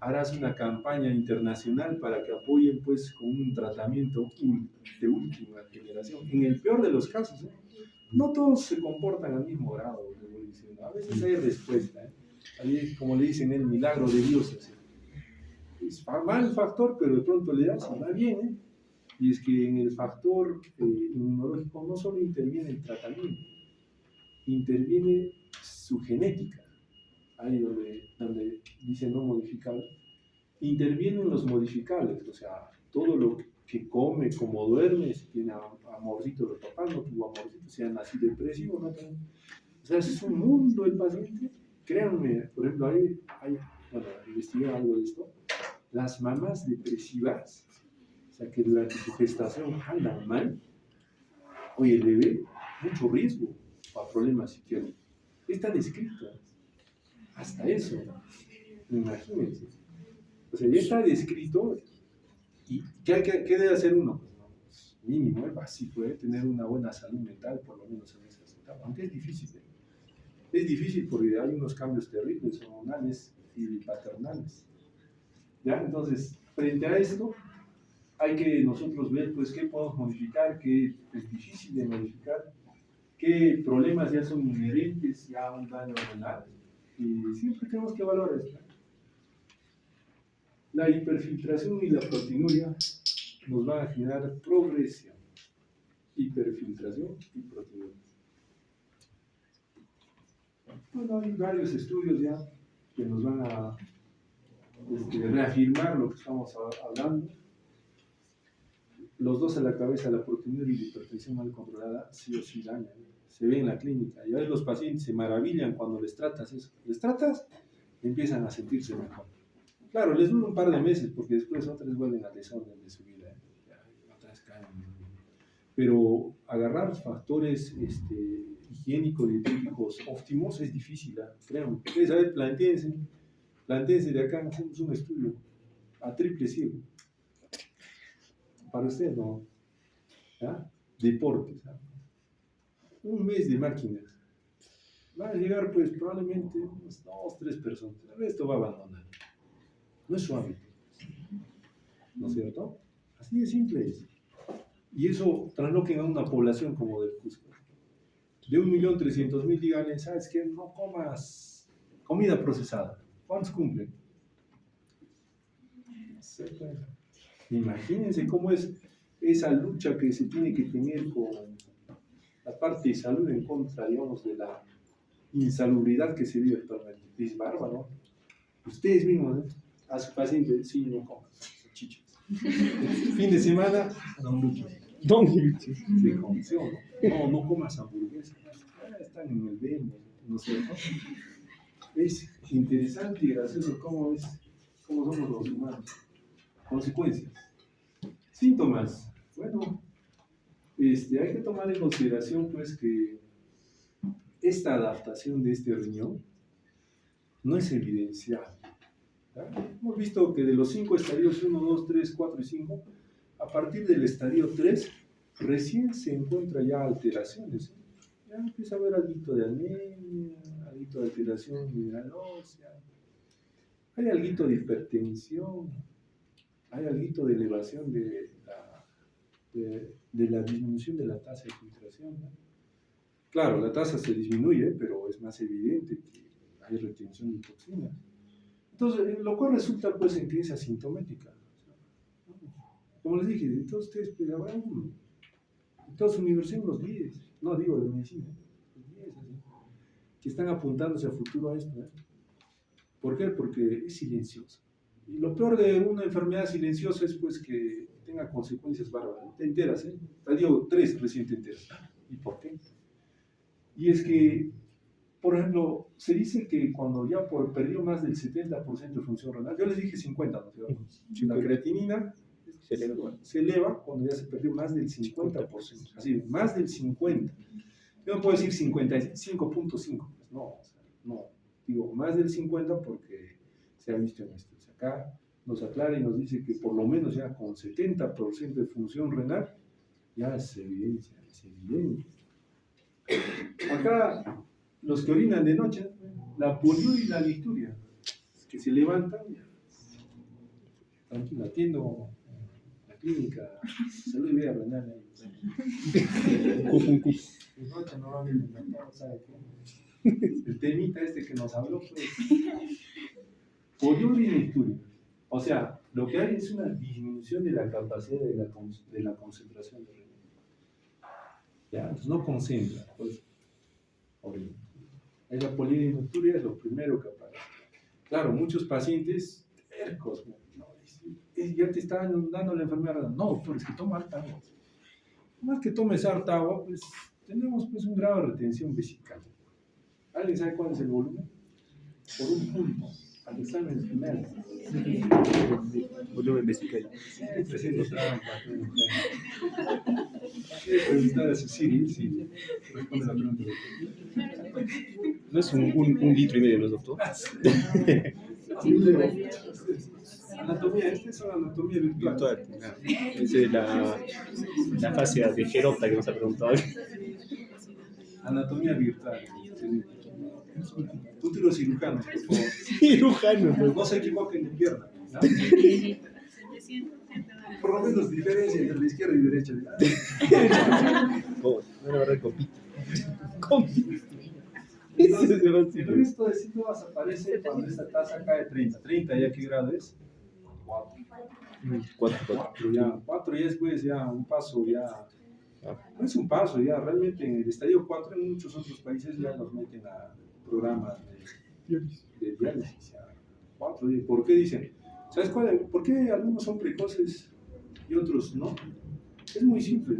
Harás una campaña internacional para que apoyen pues con un tratamiento de última generación. En el peor de los casos, no todos se comportan al mismo grado, a veces hay respuesta. Ahí, como le dicen, el milagro de Dios. Es mal el factor, pero de pronto le das y va bien. Y es que en el factor inmunológico no solo interviene el tratamiento, interviene su genética. Ahí donde dice no modificable, intervienen los modificables, o sea, todo lo que come, como duerme, si tiene amorcito de papá, no tuvo amorcito, si han nacido depresivo, no tiene. O sea, es un mundo el paciente. Créanme, por ejemplo, bueno, investigué algo de esto, las mamás depresivas, o sea, que durante su gestación andan mal, oye, el bebé, mucho riesgo para problemas psiquiátricos. Está descrito. Hasta eso, imagínense. O sea, ya está descrito. ¿Y qué debe hacer uno? Pues, mínimo, básico, tener una buena salud mental, por lo menos en esa etapa. Aunque es difícil. Es difícil porque hay unos cambios terribles, hormonales y paternales. ¿Ya? Entonces, frente a esto, hay que nosotros ver pues, qué podemos modificar, qué es difícil de modificar, qué problemas ya son inherentes ya a un daño renal. Y siempre tenemos que valorar esto. La hiperfiltración y la proteinuria nos van a generar progresión. Hiperfiltración y proteinuria. Bueno, hay varios estudios ya que nos van a reafirmar lo que estamos hablando. Los dos a la cabeza, la proteinuria y la hipertensión mal controlada, sí o sí dañan. Se ve en la clínica. Y a veces los pacientes se maravillan cuando les tratas eso. Les tratas, empiezan a sentirse mejor. Claro, les dura un par de meses porque después otras vuelven al desorden de su vida. Otras caen. Pero agarrar factores higiénicos, dietéticos óptimos es difícil, créanme. Ustedes, a ver, plantéense de acá, hacemos un estudio a triple ciego. Para ustedes, no. ¿Ya? Deportes. ¿Ya? Un mes de máquinas. Van a llegar, pues, probablemente unas 2, 3 personas. El resto va a abandonar. No es su hábito. ¿No es cierto? Así de simple es. Y eso trasloquen a una población como del Cusco. De 1.300.000, díganle, ¿sabes qué? No comas comida procesada. ¿Cuántos cumplen? Imagínense cómo es esa lucha que se tiene que tener con la parte de salud en contra, digamos, de la insalubridad que se vive actualmente. Es bárbaro. Ustedes mismos, a su paciente, sí, no coman chichas. Fin de semana, don Lucho. De condición, ¿no? No comas hamburguesas. Están en el demo, ¿no es cierto? Es interesante y gracioso cómo somos los humanos. Consecuencias. Síntomas. Bueno, hay que tomar en consideración pues que esta adaptación de este riñón no es evidenciada. Hemos visto que de los 5 estadios 1, 2, 3, 4 y 5, a partir del estadio 3, recién se encuentra ya alteraciones. Ya empieza a haber algo de anemia, algo de alteración mineral ósea, hay algo de hipertensión, hay algo de elevación de la disminución de la tasa de filtración, ¿no? Claro, la tasa se disminuye, pero es más evidente que hay retención de toxinas. Entonces, lo cual resulta pues en que es asintomática. Como les dije, de todos ustedes, pues, habrá uno. En toda su universidad los 10, no digo de medicina, los 10 así, que están apuntándose a futuro a esto. ¿Por qué? Porque es silencioso. Y lo peor de una enfermedad silenciosa es pues que tenga consecuencias bárbaras. Te enteras, ¿eh? Te digo 3 recién te enteras. ¿Y por qué? Y es que, por ejemplo, se dice que cuando ya perdió más del 70% de función renal, yo les dije 50, ¿no? La creatinina se eleva cuando ya se perdió más del 50%, así, más del 50%. Yo no puedo decir 55.5, no, no, digo más del 50 porque se ha visto en esto. Acá nos aclara y nos dice que por lo menos ya con 70% de función renal, ya es evidencia, es evidente. Acá, los que orinan de noche, la poliuria y la licturia, que se levantan, tranquilo, atiendo la clínica, salud y vida renal. De noche no va a venir, ¿sabe qué? El temita este que nos habló, pues, poliuria y licturia. O sea, lo que hay es una disminución de la capacidad de la concentración de renal. Ya, entonces no concentra, pues, orina. La poliuria es lo primero que aparece. Claro, muchos pacientes tercos, ¿no? Ya te están dando la enfermedad. No, doctor, es que toma harta agua. Más que tomes harta agua, pues tenemos pues un grado de retención vesical. ¿Alguien sabe cuál es el volumen? Por un punto, al examen final. Volumen vesical. Presento trampa. ¿Quieres preguntar a Cecilia? Sí. Responde la pregunta. ¿No es un litro y medio, no, doctor? Anatomía, esta es una anatomía virtual. Esa es la fascia de Gerota que nos ha preguntado. Anatomía virtual. Futuro cirujano, por favor. Cirujano. No se equivoquen en pierna, ¿no? Por lo menos diferencia entre la izquierda y derecha. Oh, no le agarré copita. Entonces, el resto de síntomas aparece cuando esta tasa cae 30. 30 ya qué grado es? 4 ya. 4 ya es pues ya un paso ya. No es un paso ya, realmente en el estadio 4 en muchos otros países ya nos meten a programas de diálisis. Ya. 4, ¿por qué dicen? ¿Sabes cuál? ¿Por qué algunos son precoces y otros no? Es muy simple.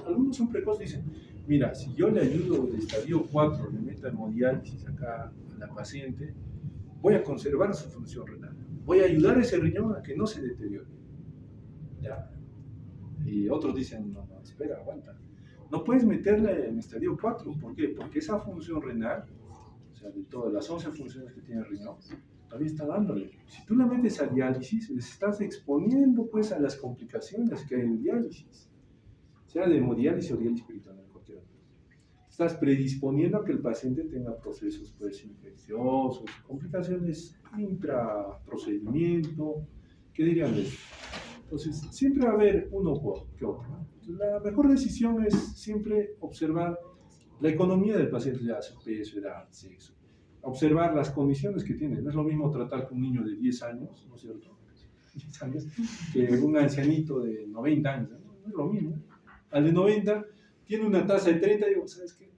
Algunos son precoces y dicen, mira, si yo le ayudo de estadio 4, le meto hemodiálisis acá a la paciente, voy a conservar su función renal. Voy a ayudar a ese riñón a que no se deteriore. ¿Ya? Y otros dicen, no, espera, aguanta. No puedes meterla en estadio 4. ¿Por qué? Porque esa función renal, o sea, de todas las 11 funciones que tiene el riñón, todavía está dándole. Si tú la metes a diálisis, les estás exponiendo pues a las complicaciones que hay en diálisis, sea de hemodiálisis o diálisis peritoneal, cualquiera. Estás predisponiendo a que el paciente tenga procesos pues infecciosos, complicaciones intraprocedimiento, ¿qué dirían de eso? Entonces, siempre va a haber uno que otro, ¿no? Entonces, la mejor decisión es siempre observar la economía del paciente, ya su peso, edad, sexo, observar las condiciones que tiene. No es lo mismo tratar con un niño de 10 años, ¿no es cierto? 10 años, que un ancianito de 90 años, ¿no? No es lo mismo. Al de 90 tiene una tasa de 30, digo, ¿sabes qué?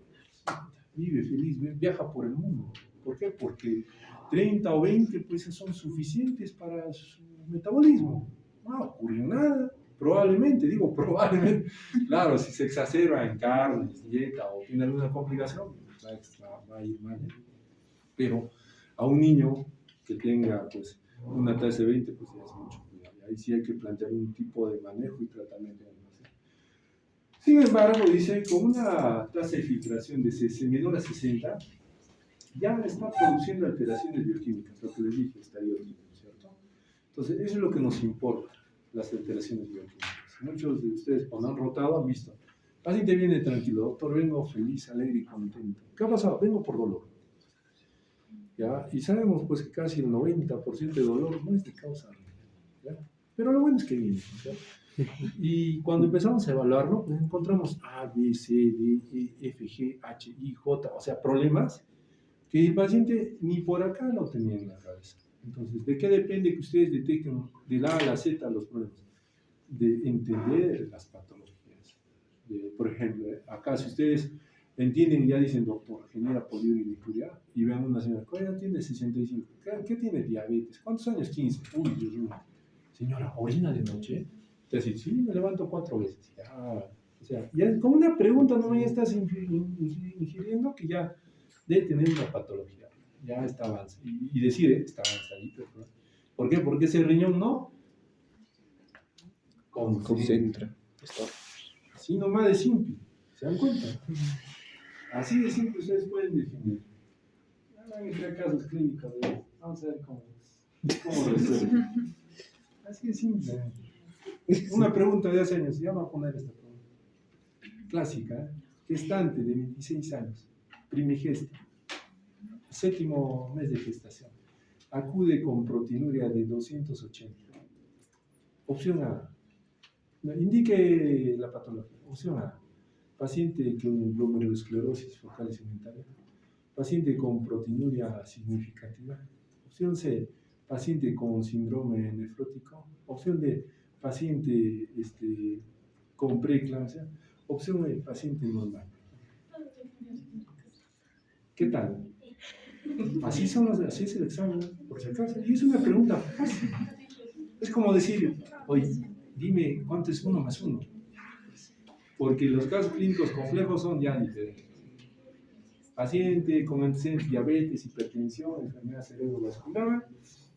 Vive feliz, viaja por el mundo. ¿Por qué? Porque 30 o 20 pues son suficientes para su metabolismo. No ocurrió nada, probablemente, claro, si se exacerba en carnes, dieta o tiene alguna complicación, va a ir mal, ¿eh? Pero a un niño que tenga pues una tasa de 20, pues ya es mucho cuidado, ahí sí hay que plantear un tipo de manejo y tratamiento. Sin embargo, dice, con una tasa de filtración de menor a 60, ya está produciendo alteraciones bioquímicas, lo que les dije, estadio químico, ¿cierto? Entonces, eso es lo que nos importa, las alteraciones bioquímicas. Muchos de ustedes cuando han rotado han visto, el paciente viene tranquilo, doctor, vengo feliz, alegre y contento. ¿Qué ha pasado? Vengo por dolor. ¿Ya? Y sabemos pues que casi el 90% de dolor no es de causa renal, ¿ya? Pero lo bueno es que viene, ¿ya? Y cuando empezamos a evaluarlo, pues encontramos A, B, C, D, E, F, G, H, I, J, o sea, problemas que el paciente ni por acá lo tenía en la cabeza. Entonces, ¿de qué depende que ustedes detecten de la A a la Z los problemas? De entender las patologías. Por ejemplo, acá si ustedes entienden y ya dicen, doctor, genera poliurinuria, y vean una señora, ¿cuál edad tiene? 65. ¿Qué tiene? Diabetes. ¿Cuántos años? 15. Uy, Dios mío. Señora, ¿orina de noche? Entonces, sí, me levanto 4 veces. Ya, o sea, ya con una pregunta no me estás ingiriendo que ya debe tener una patología. Ya está avanzado. Y decir, está avanzadito. ¿No? ¿Por qué? Porque ese riñón no concentra. Así nomás de simple. ¿Se dan cuenta? Así de simple ustedes pueden definir. Van a crear casos clínicos. Vamos a ver cómo resuelve. Así de simple. Una pregunta de hace años. Ya voy a poner esta pregunta. Clásica. Gestante de 26 años. Primigesta. 7º mes de gestación. Acude con proteinuria de 280. Opción A. Indique la patología. Opción A. Paciente con glomerulosclerosis focal segmentaria. Paciente con proteinuria significativa. Opción C. Paciente con síndrome nefrótico. Opción D. Paciente con preeclampsia. Opción E. Paciente normal. ¿Qué tal? Así es el examen, por si acaso. Y es una pregunta fácil. Es como decir, oye, dime cuánto es 1 más 1. Porque los casos clínicos complejos son ya diferentes. Paciente con antecedentes, diabetes, hipertensión, enfermedad cerebrovascular,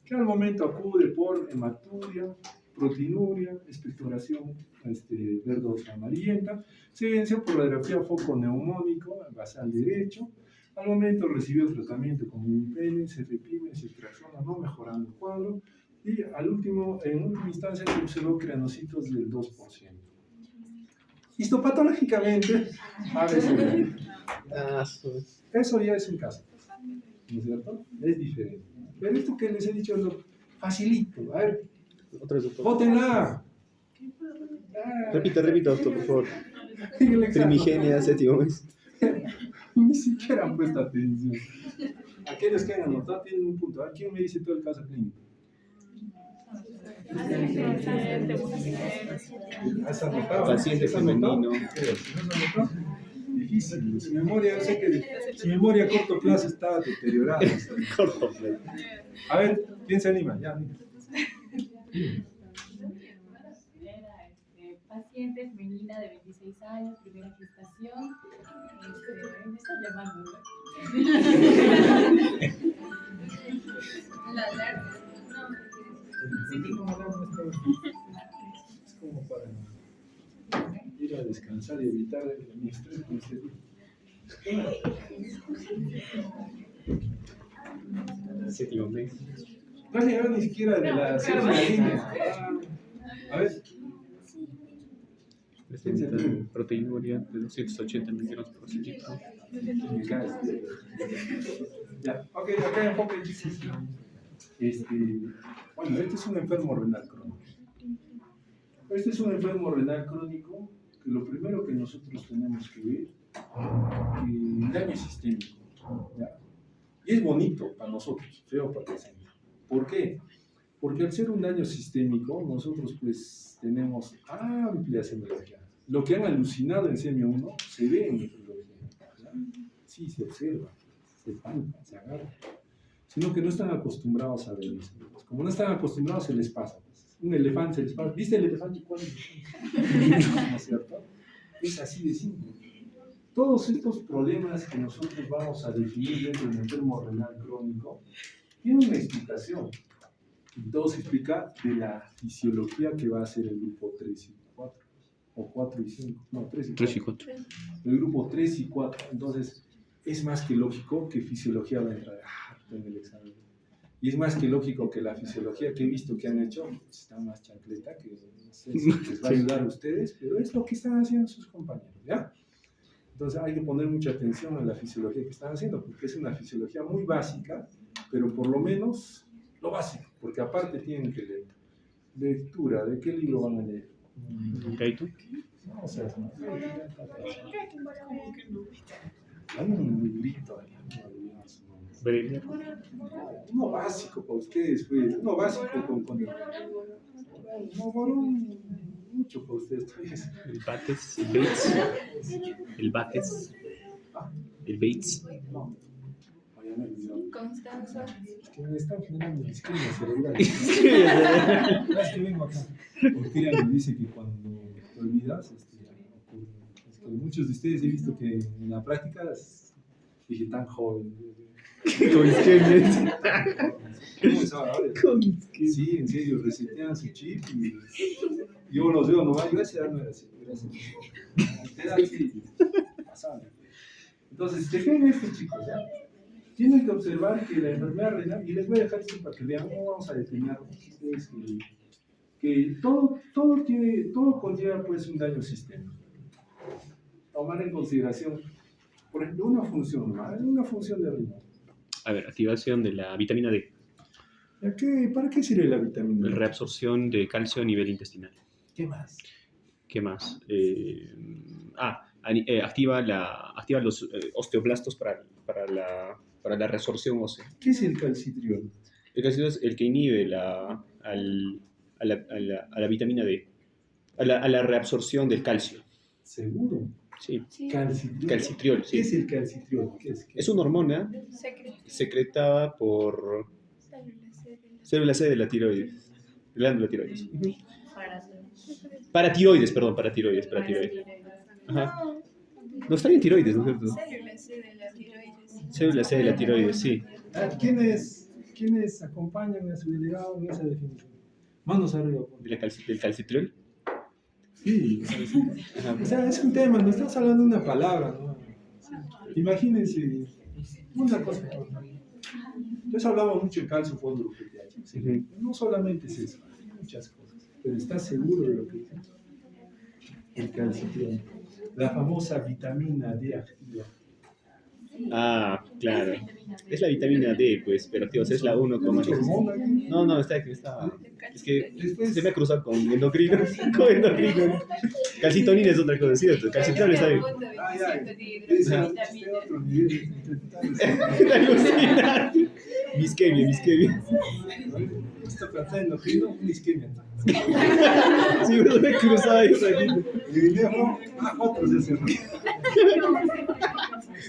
que al momento acude por hematuria, proteinuria, expectoración verdosa amarillenta, se evidencia por radiografía foco neumónico basal derecho. Al momento recibió tratamiento con imipenes, cefepime, ceftriaxona, no mejorando el cuadro, y en última instancia se observó cranocitos del 2%. Histopatológicamente, a veces, eso ya es un caso, ¿no es cierto? Es diferente. Pero esto que les he dicho es lo facilito. A ver, ¡votenla! Repita, doctor, por favor. Primigenia, 7º mes. Ni siquiera han puesto atención. Aquellos que han anotado tienen un punto. ¿Quién me dice todo el caso clínico? Paciente femenino. Difícil. Su memoria, yo sé que su memoria a corto plazo está deteriorada. Corto plazo. A ver, ¿quién se anima? Ya, mira. Paciente femenina de 26 años, primera gestación. Me están llamando. La alerta. Es como para ir a descansar y evitar mi estrés con este día. 7º mes. No has llegado ni siquiera de la segunda línea. A ver. Presenta proteinuria de 280 miligramos por decilitro. Ya, ok, acá enfoque. Bueno, este es un enfermo renal crónico. Este es un enfermo renal crónico que lo primero que nosotros tenemos que ver es el daño sistémico. ¿Ya? Y es bonito para nosotros, feo para el paciente. ¿Por qué? Porque al ser un daño sistémico, nosotros pues tenemos amplias hemorragias. Lo que han alucinado en semio 1 se ve en nefrología. Sí, se observa, se palpa, se agarra. Sino que no están acostumbrados a ver eso. Como no están acostumbrados, se les pasa. Un elefante se les pasa. ¿Viste el elefante? ¿Cuál es? ¿No es cierto? Es así de simple. Todos estos problemas que nosotros vamos a definir dentro del enfermo renal crónico tienen una explicación. Y todo se explica de la fisiología que va a ser el grupo 3 y 4, o 4 y 5, no, 3 y 4. 3 y 4. El grupo 3 y 4. Entonces, es más que lógico que fisiología va a entrar en el examen. Y es más que lógico que la fisiología que he visto que han hecho está más chancleta, que no sé si les va a ayudar a ustedes, pero es lo que están haciendo sus compañeros, ¿ya? Entonces hay que poner mucha atención a la fisiología que están haciendo, porque es una fisiología muy básica, pero por lo menos lo básico, porque aparte tienen que leer. Lectura, ¿de qué libro van a leer? ¿Y tú? No, o sea, hay un librito ahí, Breviario. uno básico para ustedes, pues, uno básico con no, Morón, mucho para ustedes. Pues. El Bates, el Bates. El Bates. El Bates. No, ya me olvidó. Constanza. Es que me están generando discriminación cerebral. Es que vengo acá. Porque ella me dice que cuando te olvidas, ya no ocurre. Es que muchos de ustedes he visto que en la práctica dije tan joven. Con isquemias. ¿Cómo es ahora? Sí, en serio, resetean su chip y yo los veo nomás. Yo a esa edad no era así. Era así. Pasaba. Entonces, dejen estos chicos, ¿ya? Tienen que observar que la enfermedad renal, y les voy a dejar esto para que vean, no vamos a determinar ustedes que todo conlleva pues un daño sistémico. Tomar en consideración, por ejemplo, una función de riñón. A ver, activación de la vitamina D. ¿Para qué sirve la vitamina D? Reabsorción de calcio a nivel intestinal. ¿Qué más? ¿Qué más? Activa los osteoblastos para la resorción ósea. ¿Qué es el calcitriol? El calcitriol es el que inhibe a la vitamina D, a la reabsorción del calcio. ¿Seguro? Sí. Calcitriol. Calcitriol, sí. ¿Qué es el calcitriol? ¿Qué es? Es una hormona secretada por célula C de la tiroides, glándula tiroides. Paratiroides, perdón, paratiroides. Ajá. No, está bien tiroides, ¿no es cierto? Célula C de la tiroides, sí. ¿Quiénes acompañan a su delegado en esa definición? Manos arriba. ¿Del calcitriol? Sí. O sea, es un tema, no estamos hablando de una palabra, ¿no? Imagínense una cosa. Entonces hablamos mucho de calcio, fósforo, PTH. ¿Sí? No solamente es eso, hay muchas cosas. Pero ¿estás seguro de lo que dices? El calcitriol, la famosa vitamina D activa. Ah, claro. Es la vitamina D, pues, pero tío, es la 1, No, está. Es que después se me ha cruzado con endocrino. Calcitonina es otra cosa, ¿cierto? Calcitriol está bien. Alucinante. Misquemia. Está tratando de una isquemia. Sí, me he cruzado ahí. Otros de ese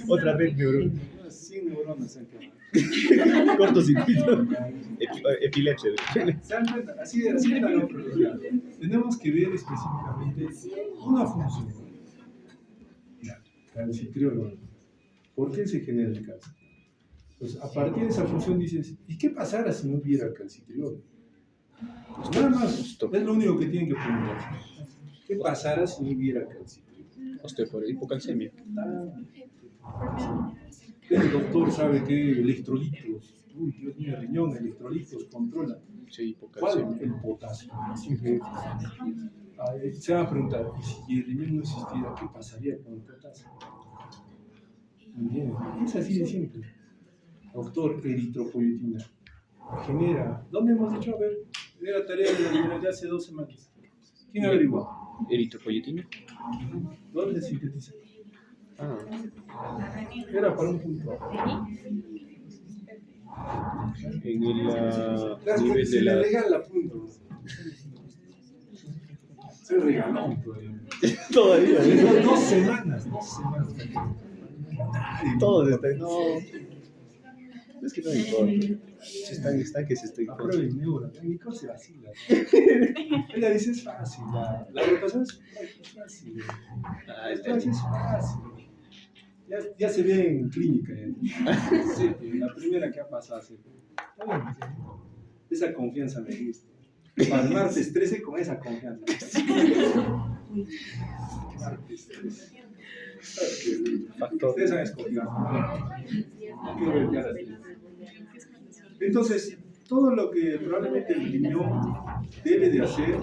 Otra red neurona. 100 neuronas. Cortocircuito. Epilepsia. ¿Se dan cuenta? Así es la neurología. Tenemos que ver específicamente una función. Calcitriol. ¿Por qué se genera el calcio? Pues a partir de esa función dices, ¿y qué pasara si no hubiera calcitriol? Pues nada más, es lo único que tienen que preguntar. ¿Qué pasara si no hubiera calcitriol? Por hipocalcemia. El doctor sabe que electrolitos, uy, Dios mío, riñón, electrolitos controla. Sí, ¿Cuál? hipocalcemia. El potasio. Se va a preguntar, ¿y si el riñón no existiera, qué pasaría con el potasio? ¿Entiendes? Es así de simple. Doctor, eritropoyetina genera. ¿Dónde hemos dicho? A ver, era tarea de hace 2 semanas. ¿Quién averiguó? ¿Eritropoyetina? ¿Dónde se sintetiza? Ah. Era para un punto. En el Nivel de la... regala puntos. Se regaló Todavía. 2 semanas. Todos están... No. Es que no me importa. Si están que se estoy... Aprueba el neuro. Mi cosa se vacila. Ella dice es fácil. La rotación es fácil. Es fácil. Ya se ve en clínica. Sí, la primera que ha pasado. Esa confianza me gusta. Martes 13 con esa confianza. Martes 13. Ustedes han escogido. No quiero voltear así. Entonces, todo lo que probablemente el riñón debe de hacer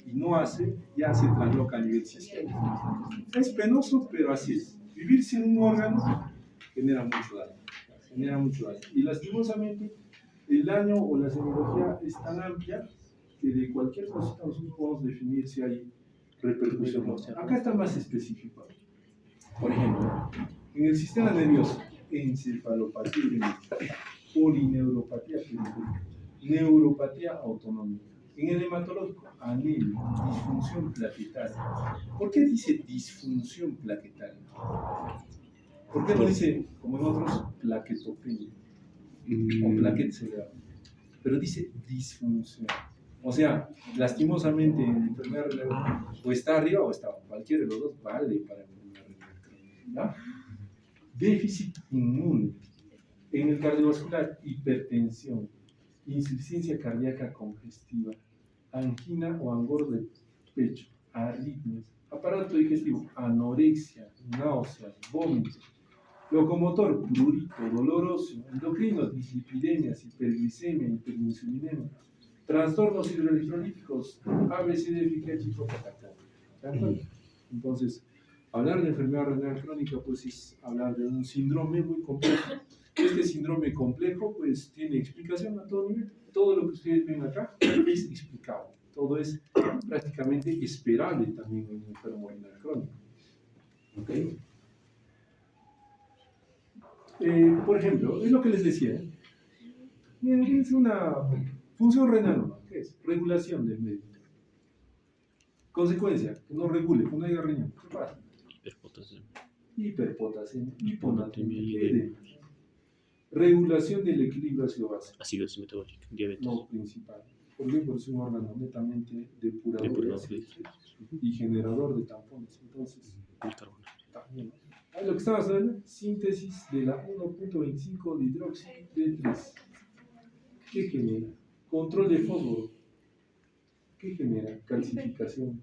y no hace, ya se trasloca a nivel sistémico. Es penoso, pero así es. Vivir sin un órgano genera mucho daño. Genera mucho daño. Y lastimosamente, el daño o la semiología es tan amplia que de cualquier cosita nosotros podemos definir si hay repercusión. Acá está más específico. Por ejemplo, en el sistema nervioso, encefalopatía idéntica, polineuropatía periférica, neuropatía autonómica. En el hematológico, anemia, disfunción plaquetaria. ¿Por qué dice disfunción plaquetaria? ¿Por qué no dice, como en otros, plaquetopenia o plaqueta cerebral? Pero dice disfunción. O sea, lastimosamente en enfermedad renal o está arriba o está abajo. Cualquiera de los dos vale para enfermedad renal. ¿Ya? Déficit inmune. En el cardiovascular, hipertensión, insuficiencia cardíaca congestiva, angina o angor de pecho, arritmias, aparato digestivo, anorexia, náuseas, vómitos, locomotor, prurito, doloroso, endocrino, dislipidemias, hiperglicemia, hiperinsulinemia, trastornos hidroelectrolíticos, ABCD, FIGH. Entonces, hablar de enfermedad renal crónica pues es hablar de un síndrome muy complejo. Este síndrome complejo pues tiene explicación a todo nivel. Todo lo que ustedes ven acá es explicable. Todo es prácticamente esperable también en un enfermo renal crónico. ¿Okay? Por ejemplo, es lo que les decía. Es una función renal, ¿qué es? Regulación del medio. Consecuencia, que no regule, que no haya riñón. ¿Qué pasa? Hiperpotasemia, hiponatremia, edema. Regulación del equilibrio ácido-base. Metabólica, diabetes. Lo principal. ¿Por qué? Porque es un órgano netamente depurador de ácidos y generador de tampones. Entonces, también. Lo que estamos hablando, síntesis de la 1.25 de hidróxido de 3. ¿Qué genera? Control de fósforo. ¿Qué genera? Calcificación.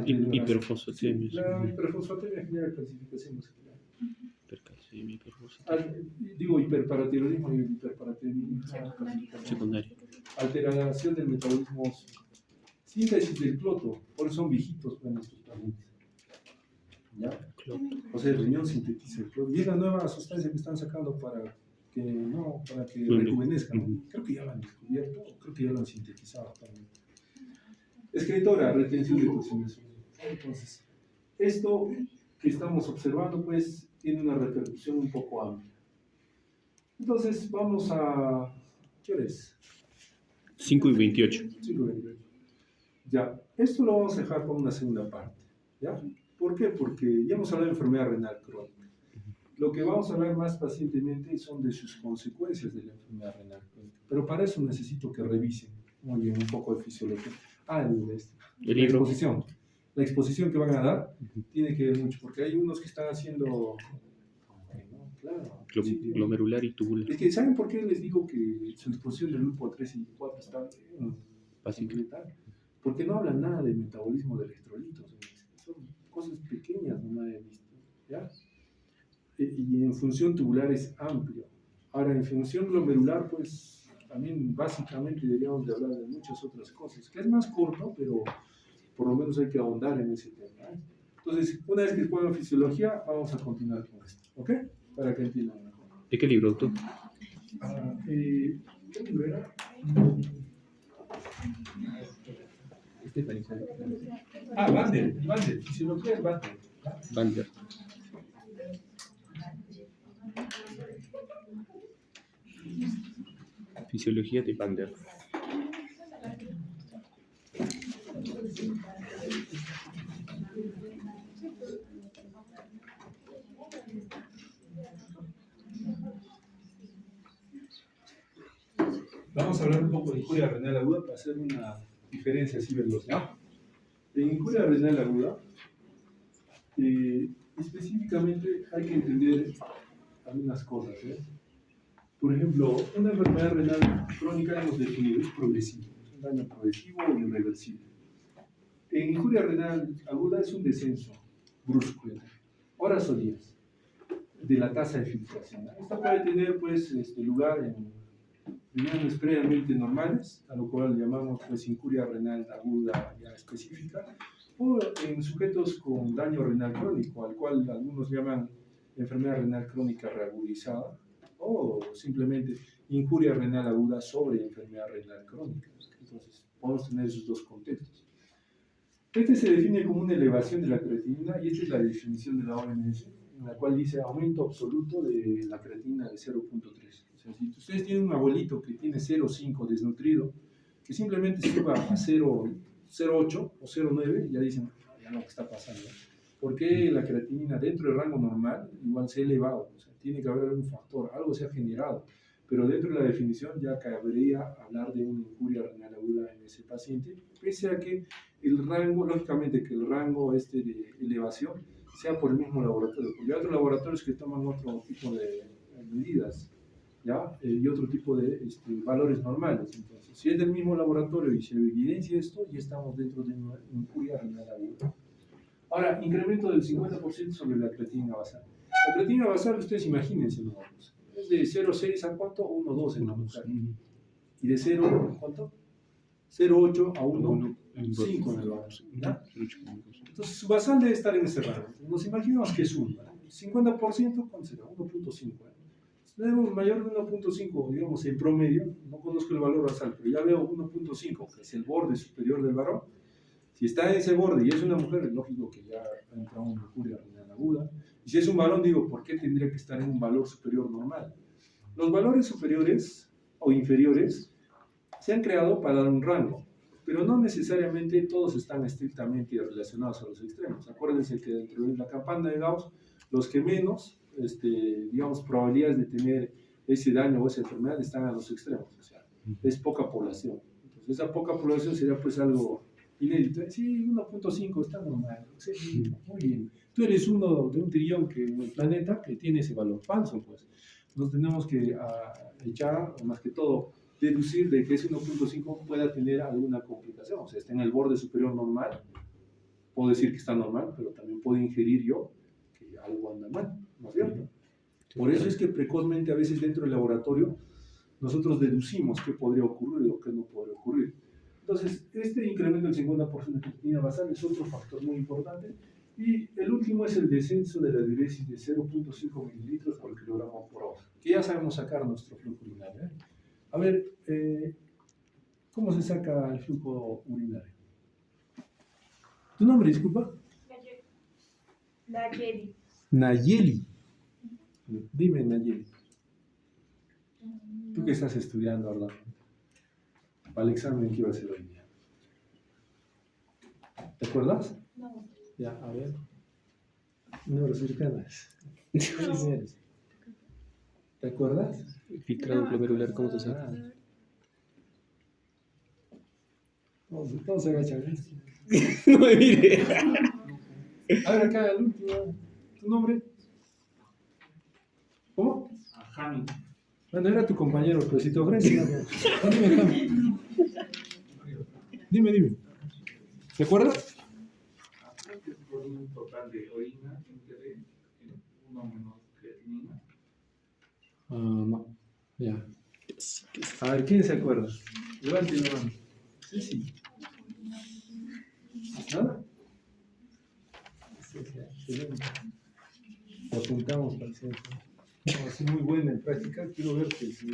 Hiperfosfatemia. La hiperfosfatemia genera calcificación muscular. Hipercalcemia, hiperfosfatemia. Digo hiperparatiroidismo y hiperparatiroidismo Secundaria. Alteración del metabolismo óseo. Síntesis del cloto. Por eso son viejitos pues, nuestros pacientes. ¿Ya? O sea, el riñón sintetiza el cloto. Y es la nueva sustancia que están sacando para que rejuvenezcan. Creo que ya lo han descubierto, creo que ya lo han sintetizado también. Escritora, retención de toxinas. Entonces, esto que estamos observando, pues, tiene una repercusión un poco amplia. Entonces, vamos a... ¿Qué hora es? 5:28. 5:28. Ya, esto lo vamos a dejar para una segunda parte. ¿Ya? ¿Por qué? Porque ya hemos hablado de enfermedad renal crónica. Lo que vamos a hablar más pacientemente son de sus consecuencias de la enfermedad renal crónica. Pero para eso necesito que revisen muy bien un poco de fisiología. La exposición. La exposición que van a dar tiene que ver mucho, porque hay unos que están haciendo... Claro. Glomerular y tubular. Es que, ¿saben por qué les digo que su exposición del grupo 3 y 4 está facilitada? Porque no hablan nada de metabolismo de electrolitos. Son cosas pequeñas, no he visto. ¿Ya? Y en función tubular es amplio. Ahora, en función glomerular, pues también básicamente deberíamos de hablar de muchas otras cosas, que es más corto, pero por lo menos hay que ahondar en ese tema. Entonces, una vez que pongan fisiología, vamos a continuar con esto, ¿ok? Para que entiendan mejor. ¿De qué libro, doctor? ¿Qué libro era? Bander, fisiología es Bander. Fisiología de Bander. Vamos a hablar un poco de injuria renal aguda para hacer una diferencia así veloz. En injuria renal aguda, específicamente hay que entender algunas cosas. Por ejemplo, una enfermedad renal crónica hemos definido es progresivo, es un daño progresivo y irreversible. En injuria renal aguda es un descenso brusco, horas o días, de la tasa de filtración. Esta puede tener pues, lugar en riñones previamente normales, a lo cual llamamos pues, injuria renal aguda ya específica, o en sujetos con daño renal crónico, al cual algunos llaman enfermedad renal crónica reagudizada, o simplemente injuria renal aguda sobre enfermedad renal crónica. Entonces, podemos tener esos dos contextos. Este se define como una elevación de la creatinina, y esta es la definición de la OMS, en la cual dice aumento absoluto de la creatinina de 0.3. O sea, si ustedes tienen un abuelito que tiene 0.5 desnutrido, que simplemente suba a 0.8 o 0.9, ya dicen, ya no, ¿qué está pasando? Porque la creatinina dentro del rango normal igual se ha elevado, o sea, tiene que haber algún factor, algo se ha generado, pero dentro de la definición ya cabría hablar de una injuria renal aguda en ese paciente, pese a que el rango, lógicamente que el rango de elevación sea por el mismo laboratorio, porque hay otros laboratorios que toman otro tipo de medidas, ¿ya? Y otro tipo de valores normales. Entonces, si es del mismo laboratorio y se evidencia esto, ya estamos dentro de una injuria renal aguda. Ahora, incremento del 50% sobre la creatinina basal. La creatinina basal, ustedes imagínense, ¿no? Es de 0,6 a ¿cuánto? 1,2 en la mujer. Y de 0, ¿cuánto? 0,8 a 1,5 en el varón. Entonces, su basal debe estar en ese rango. Nos imaginamos que es 1. 50%, ¿cuánto será? 1,5. Tenemos mayor de 1,5, digamos, en promedio. No conozco el valor basal, pero ya veo 1,5, que es el borde superior del varón. Si está en ese borde y es una mujer, es lógico que ya ha entrado en injuria renal aguda. Y si es un varón, digo, ¿por qué tendría que estar en un valor superior normal? Los valores superiores o inferiores se han creado para dar un rango, pero no necesariamente todos están estrictamente relacionados a los extremos. Acuérdense que dentro de la campana de Gauss, los que menos, digamos, probabilidades de tener ese daño o esa enfermedad están a los extremos, o sea, es poca población. Entonces, esa poca población sería pues algo inédito. Sí, 1,5 está normal, sí, muy bien. Tú eres uno de un trillón que en el planeta que tiene ese valor falso, pues. Nos tenemos que echar, o más que todo, deducir de que ese 1,5 pueda tener alguna complicación, o sea, está en el borde superior normal, puedo decir que está normal, pero también puedo ingerir yo que algo anda mal, ¿no es cierto? Por eso es que precozmente a veces dentro del laboratorio nosotros deducimos qué podría ocurrir o qué no podría ocurrir. Entonces, este incremento del 50% de creatinina basal es otro factor muy importante. Y el último es el descenso de la diuresis de 0.5 mililitros por kilogramo por hora, que ya sabemos sacar nuestro flujo urinario, ¿eh? A ver, ¿cómo se saca el flujo urinario? ¿Tu nombre, disculpa? Nayeli. Nayeli. Dime, Nayeli. ¿Tú qué estás estudiando ahora? Para el examen que iba a hacer hoy día. ¿Te acuerdas? No. Ya, a ver. Neurocercanas. No. ¿Te acuerdas? Filtrado glomerular, ¿cómo se saca? Todos se agachan. No me mire. A ver, acá el último. ¿Tu nombre? ¿Cómo? Jami. Bueno, era tu compañero, pero si te ofrece. Dime, Jami. Dime. ¿Te acuerdas? Por un total de orina, entre 1 menos creatinina. No. Ya. A ver, ¿quién se acuerda? Levante la mano. Sí. ¿Nada? Sí, excelente. Lo apuntamos para el centro. No, así muy buena en práctica. Quiero verte. Sí.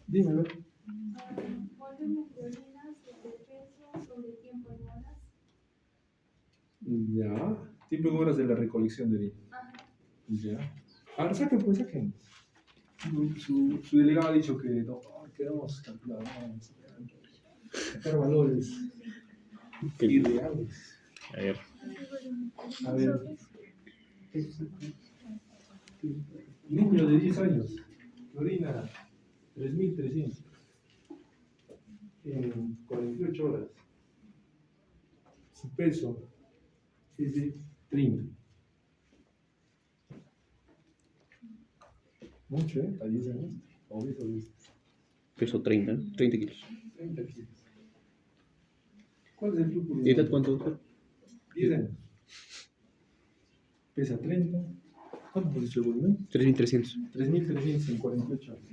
Dime, a ver. Volumen de orina sobre peso sobre tiempo en horas. Ya. Tiempo en horas de la recolección de orina. Ya. Ahora saquen. Su delegado ha dicho que no, queremos calcular, vamos a sacar valores irreales. A ver. Niño de 10 años, que orina 3.300 en 48 horas. Su peso es de 30. Mucho, ¿eh? Para 10 años. Obeso. Peso 30 kilos. 30 kilos. ¿Cuál es el flujo? ¿Y edad cuánto, doctor? 10 años. Pesa 30. ¿Cuánto hemos dicho el volumen? 3.300. 3.300 en 48 años.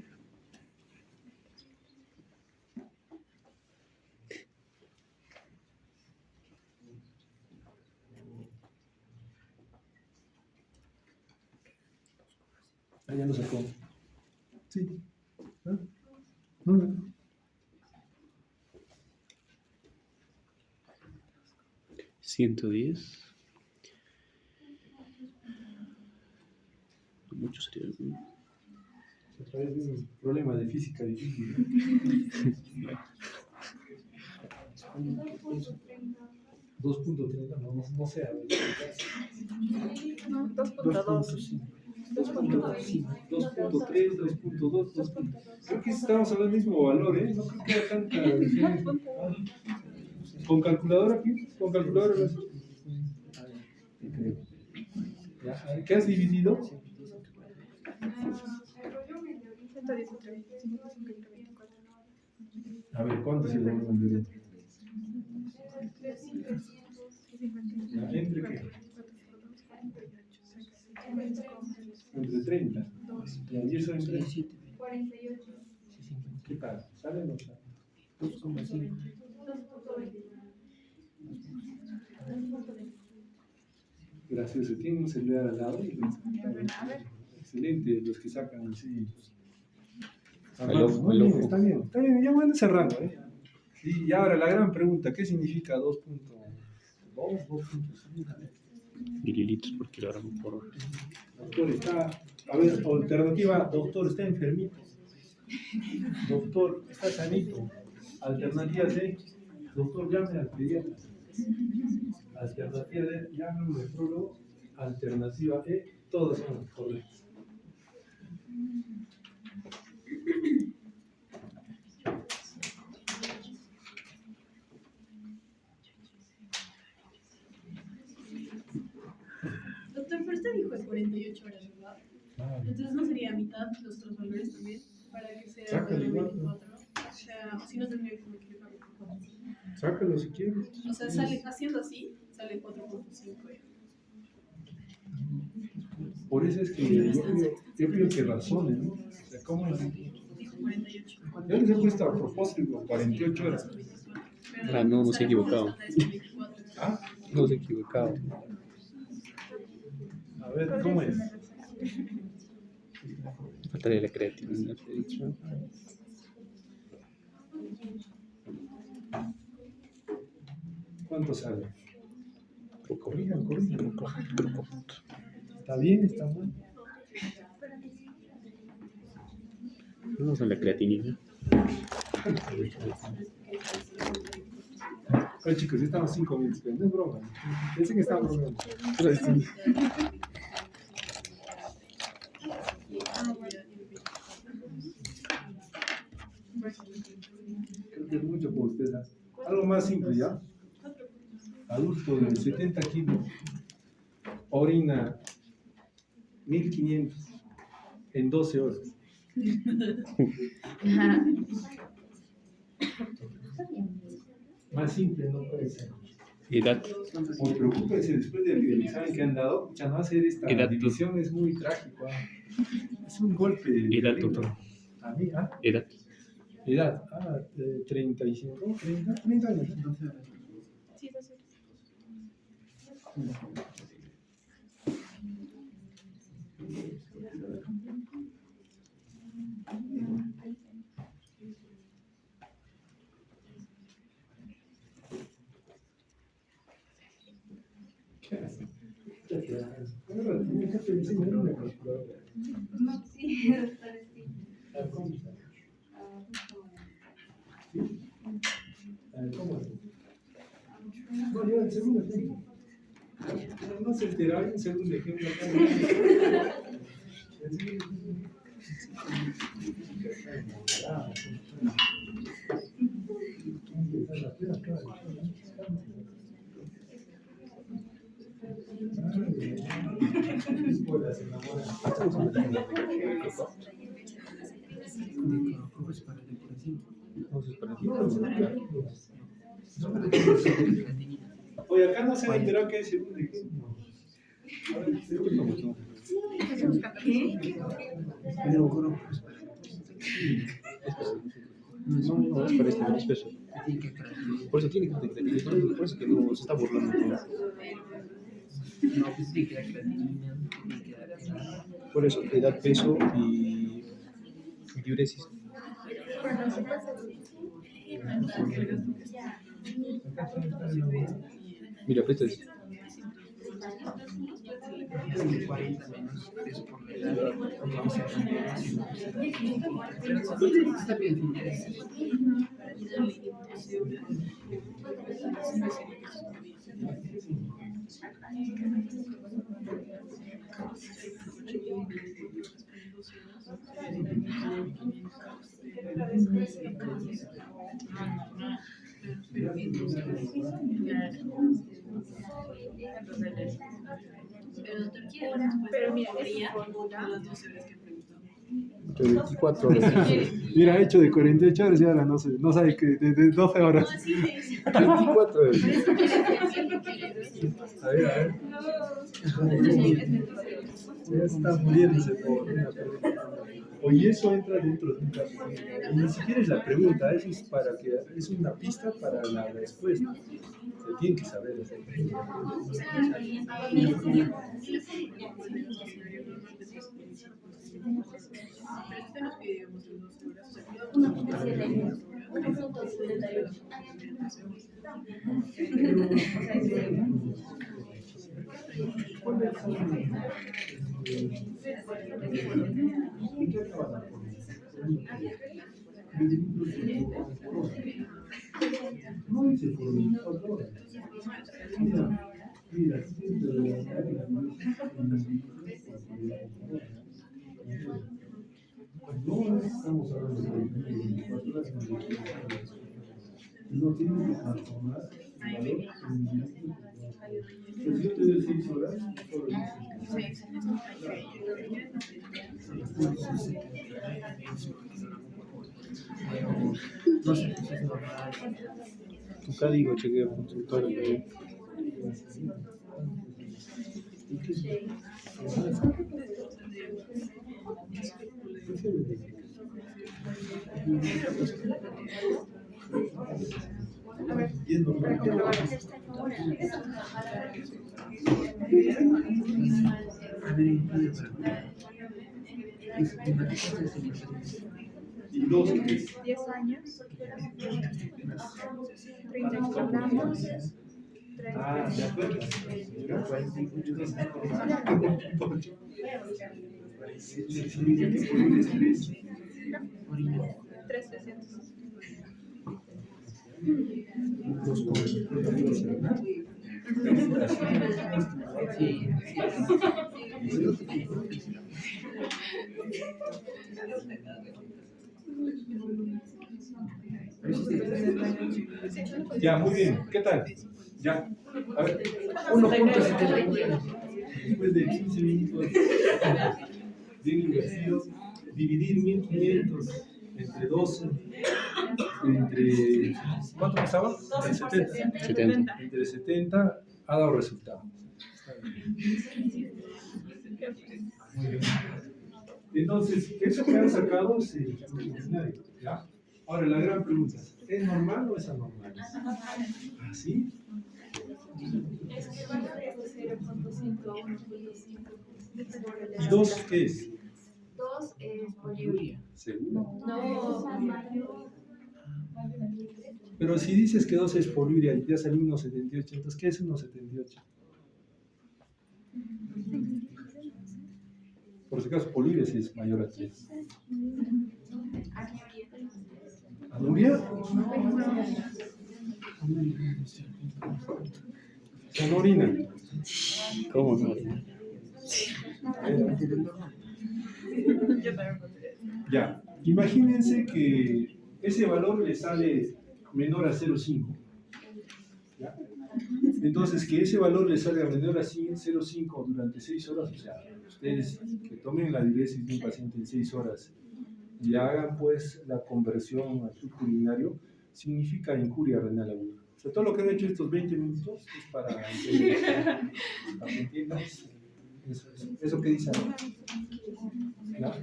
Ah, ya lo sacó. Sí. ¿Ah? No. 110. Mucho sería. Otra vez un problema de física difícil. 2.30, no sé. A ver. No, 2.2. 2.5, 2.3, 2.2, creo que estamos hablando del mismo valor, ¿eh? No creo que haya tanta diferencia. ¿Con calculadora aquí? ¿Con calculadora? Ya, ¿qué has dividido? 113. A ver, ¿cuánto es el volumen de dentro? ¿Entre qué? Entre 30. Y eso entre 48. ¿qué tal? ¿Sale o no sale? 2.5. Gracioso, tiene un celular al lado. Excelente, los que sacan así. El ojo. Está bien, ya van cerrando. Y ahora la gran pregunta, ¿qué significa 2.2, 2.5? Mililitros por kilogramo por hora. Doctor está, a ver, alternativa, doctor está enfermito. Doctor está sanito. Alternativa C, doctor llame al pediatra. Alternativa D, llame a un nefrólogo. Alternativa E, todas son correctas. Doctor, pero usted dijo de 48 horas, ¿verdad? Entonces no sería mitad los otros valores también, para que sea Sácale igual. 24. O sea, si no tendría que multiplicarlo por 4. Sácalo si quieres. O sea, sale, haciendo así, sale 4.5. Por eso es que yo creo que razones, ¿no? O sea, ¿cómo es? Dijo 48. Yo les he puesto a propósito 48 horas. Ah, no se ha equivocado. ¿Ah? No se ha equivocado. A ver, ¿cómo es? Faltaría la creatinina. ¿Cuánto sale? Croco. Corrijan. Croco. ¿Está bien? ¿Está mal? Vamos a la creatinina. Oye, chicos, ya estamos 5 minutos, pero no es broma. Pensé que estaba bromeando. Creo que es mucho por ustedes. Algo más simple, ¿ya? Adulto de 70 kilos, orina 1500 en 12 horas. Más simple no puede ser. Edad. Pues preocúpense, después del examen que han dado, ya no hacer esta Edad, división es muy trágico. Es un golpe. Edad, doctor. A mí, Edad. Edad, 35, 30 años. Sí, sí. ¿Qué haces? ¿Qué haces? No, sí, ¿Cómo está? ¿Cómo es? No, yo el segundo ejemplo. No se entera, hay un segundo ejemplo acá. las enamoran. Oye, acá no se ha enterado que es segundo de qué. A ver, segundo. No, es para este, no es peso. Por eso tiene que por eso que no se está burlando. Por eso, edad, peso y diuresis. Mira, presta esto. 40 menos peso por la edad. Está bien. Pero mira, es fórmula. 24 horas. Mira, hecho de 48 horas y ahora no sé, no sabe que de 12 horas. 24 horas. A ver. Ya está muriéndose por una pregunta. Oye, eso entra dentro de un caso. Y ni siquiera es la pregunta, eso es para que es una pista para la respuesta. Se tiene que saber hacer. No estamos hablando de 24 horas, no tiene que transformar el valor en minutos. Pues yo te doy 6 horas, solo No sé, es normal. Tu código chequea consultor. y es normal. Y dos, ¿qué es? 10 años, 30 kilogramos, Ah, de acuerdo. Orina. 300. Sí. Ya, muy bien. ¿Qué tal? Ya. A ver. 1.79. Después de 15 minutos bien invertidos, dividir 1500 entre 12, entre. ¿Cuánto pasaba? 70. 70. Entre 70 ha dado resultado. Muy bien. Entonces, eso que han sacado es el extraordinario, ¿ya? Ahora, la gran pregunta, ¿es normal o es anormal? ¿Ah, sí? Es que el valor es de 0.5 a 1.5. ¿Y dos qué es? 2 es poliuria. ¿Seguro? No, Pero si dices que 2 es poliuria y ya salió 1.78, entonces ¿qué es 1.78? Por si acaso, poliuria sí es mayor a 3. ¿Anuria? Sonorina. ¿Cómo no? Ya, imagínense que ese valor le sale menor a 0.5. ¿Ya? Entonces, que ese valor les salga menor a 0,5 durante 6 horas, o sea, ustedes que tomen la diuresis de un paciente en 6 horas y hagan pues la conversión al flujo urinario, significa incuria renal aguda. O sea, todo lo que han hecho estos 20 minutos es para que entiendas eso que dice. ¿Ya?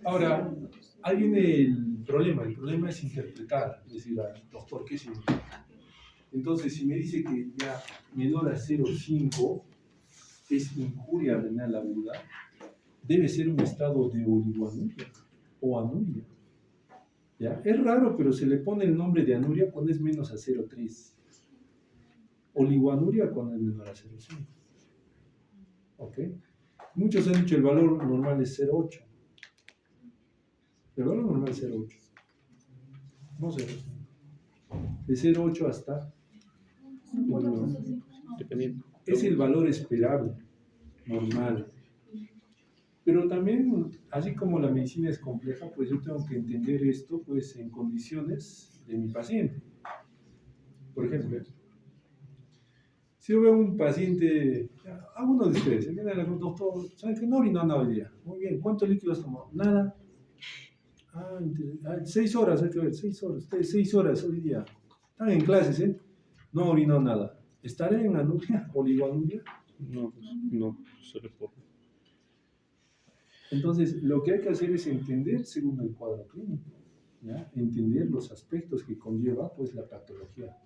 Ahora, ahí viene el problema es interpretar, es decir, doctor, ¿qué significa? Entonces, si me dice que ya menor a 0,5 es incuria renal aguda, debe ser un estado de oligoanuria o anuria. ¿Ya? Es raro, pero se le pone el nombre de anuria cuando es menos a 0,3. Oligoanuria cuando es menor a 0,5. ¿Ok? Muchos han dicho el valor normal es 0,8. El valor normal es 0,8. No 0,5. De 0,8 hasta... Bueno, Dependiendo. es el valor esperable, normal. Pero también, así como la medicina es compleja, pues yo tengo que entender esto pues en condiciones de mi paciente. Por ejemplo, si yo veo un paciente, alguno de ustedes, se viene al doctor, ¿saben que no orinó nada hoy día? Muy bien, ¿cuántos líquidos has tomado? Nada. 6 horas, hay que ver, 6 horas. Ustedes 6 horas hoy día. Están en clases, ¿eh? No orinó nada. ¿Estaré en anuria, oligoanuria? No, pues, no, solo por... Entonces, lo que hay que hacer es entender según el cuadro clínico, ¿ya? Entender los aspectos que conlleva pues, la patología.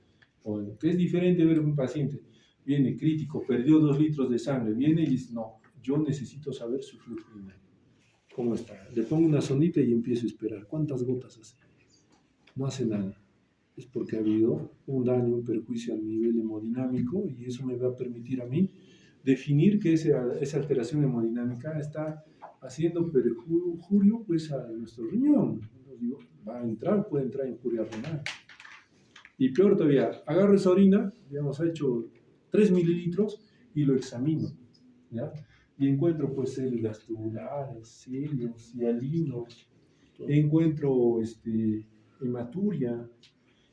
O que es diferente ver un paciente, viene crítico, perdió 2 litros de sangre, viene y dice, no, yo necesito saber su flujo urinario. ¿Cómo está? Le pongo una sondita y empiezo a esperar. ¿Cuántas gotas hace? No hace nada. Es porque ha habido un daño, un perjuicio a nivel hemodinámico y eso me va a permitir a mí definir que esa alteración hemodinámica está haciendo perjurio pues, a nuestro riñón. Digo, va a entrar, puede entrar en incuria renal. Y peor todavía, agarro esa orina, digamos, ha hecho 3 mililitros y lo examino, ¿ya? Y encuentro pues células tubulares, cilios, hialinos, encuentro hematuria,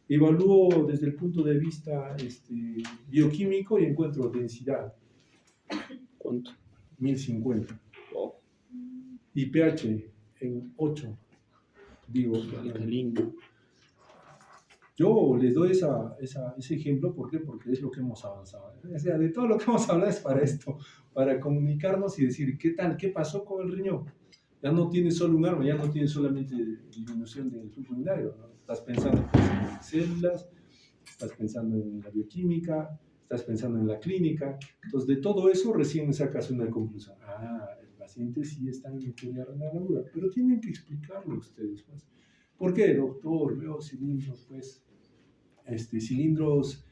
evalúo desde el punto de vista bioquímico y encuentro densidad. ¿Cuánto? 1050. Oh, Y pH en 8. Digo, alcalino. yo les doy ese ejemplo, ¿por qué? Porque es lo que hemos avanzado. O sea, de todo lo que hemos hablado es para esto, para comunicarnos y decir, ¿qué tal? ¿Qué pasó con el riñón? Ya no tiene solo un arma, ya no tiene solamente disminución del flujo urinario, ¿no? Estás pensando pues, en células, estás pensando en la bioquímica, estás pensando en la clínica. Entonces, de todo eso recién sacas una conclusión. El paciente sí está en incuria renal aguda, pero tienen que explicarlo ustedes, pues. ¿Por qué, doctor? Veo cilindros, pues, cilindros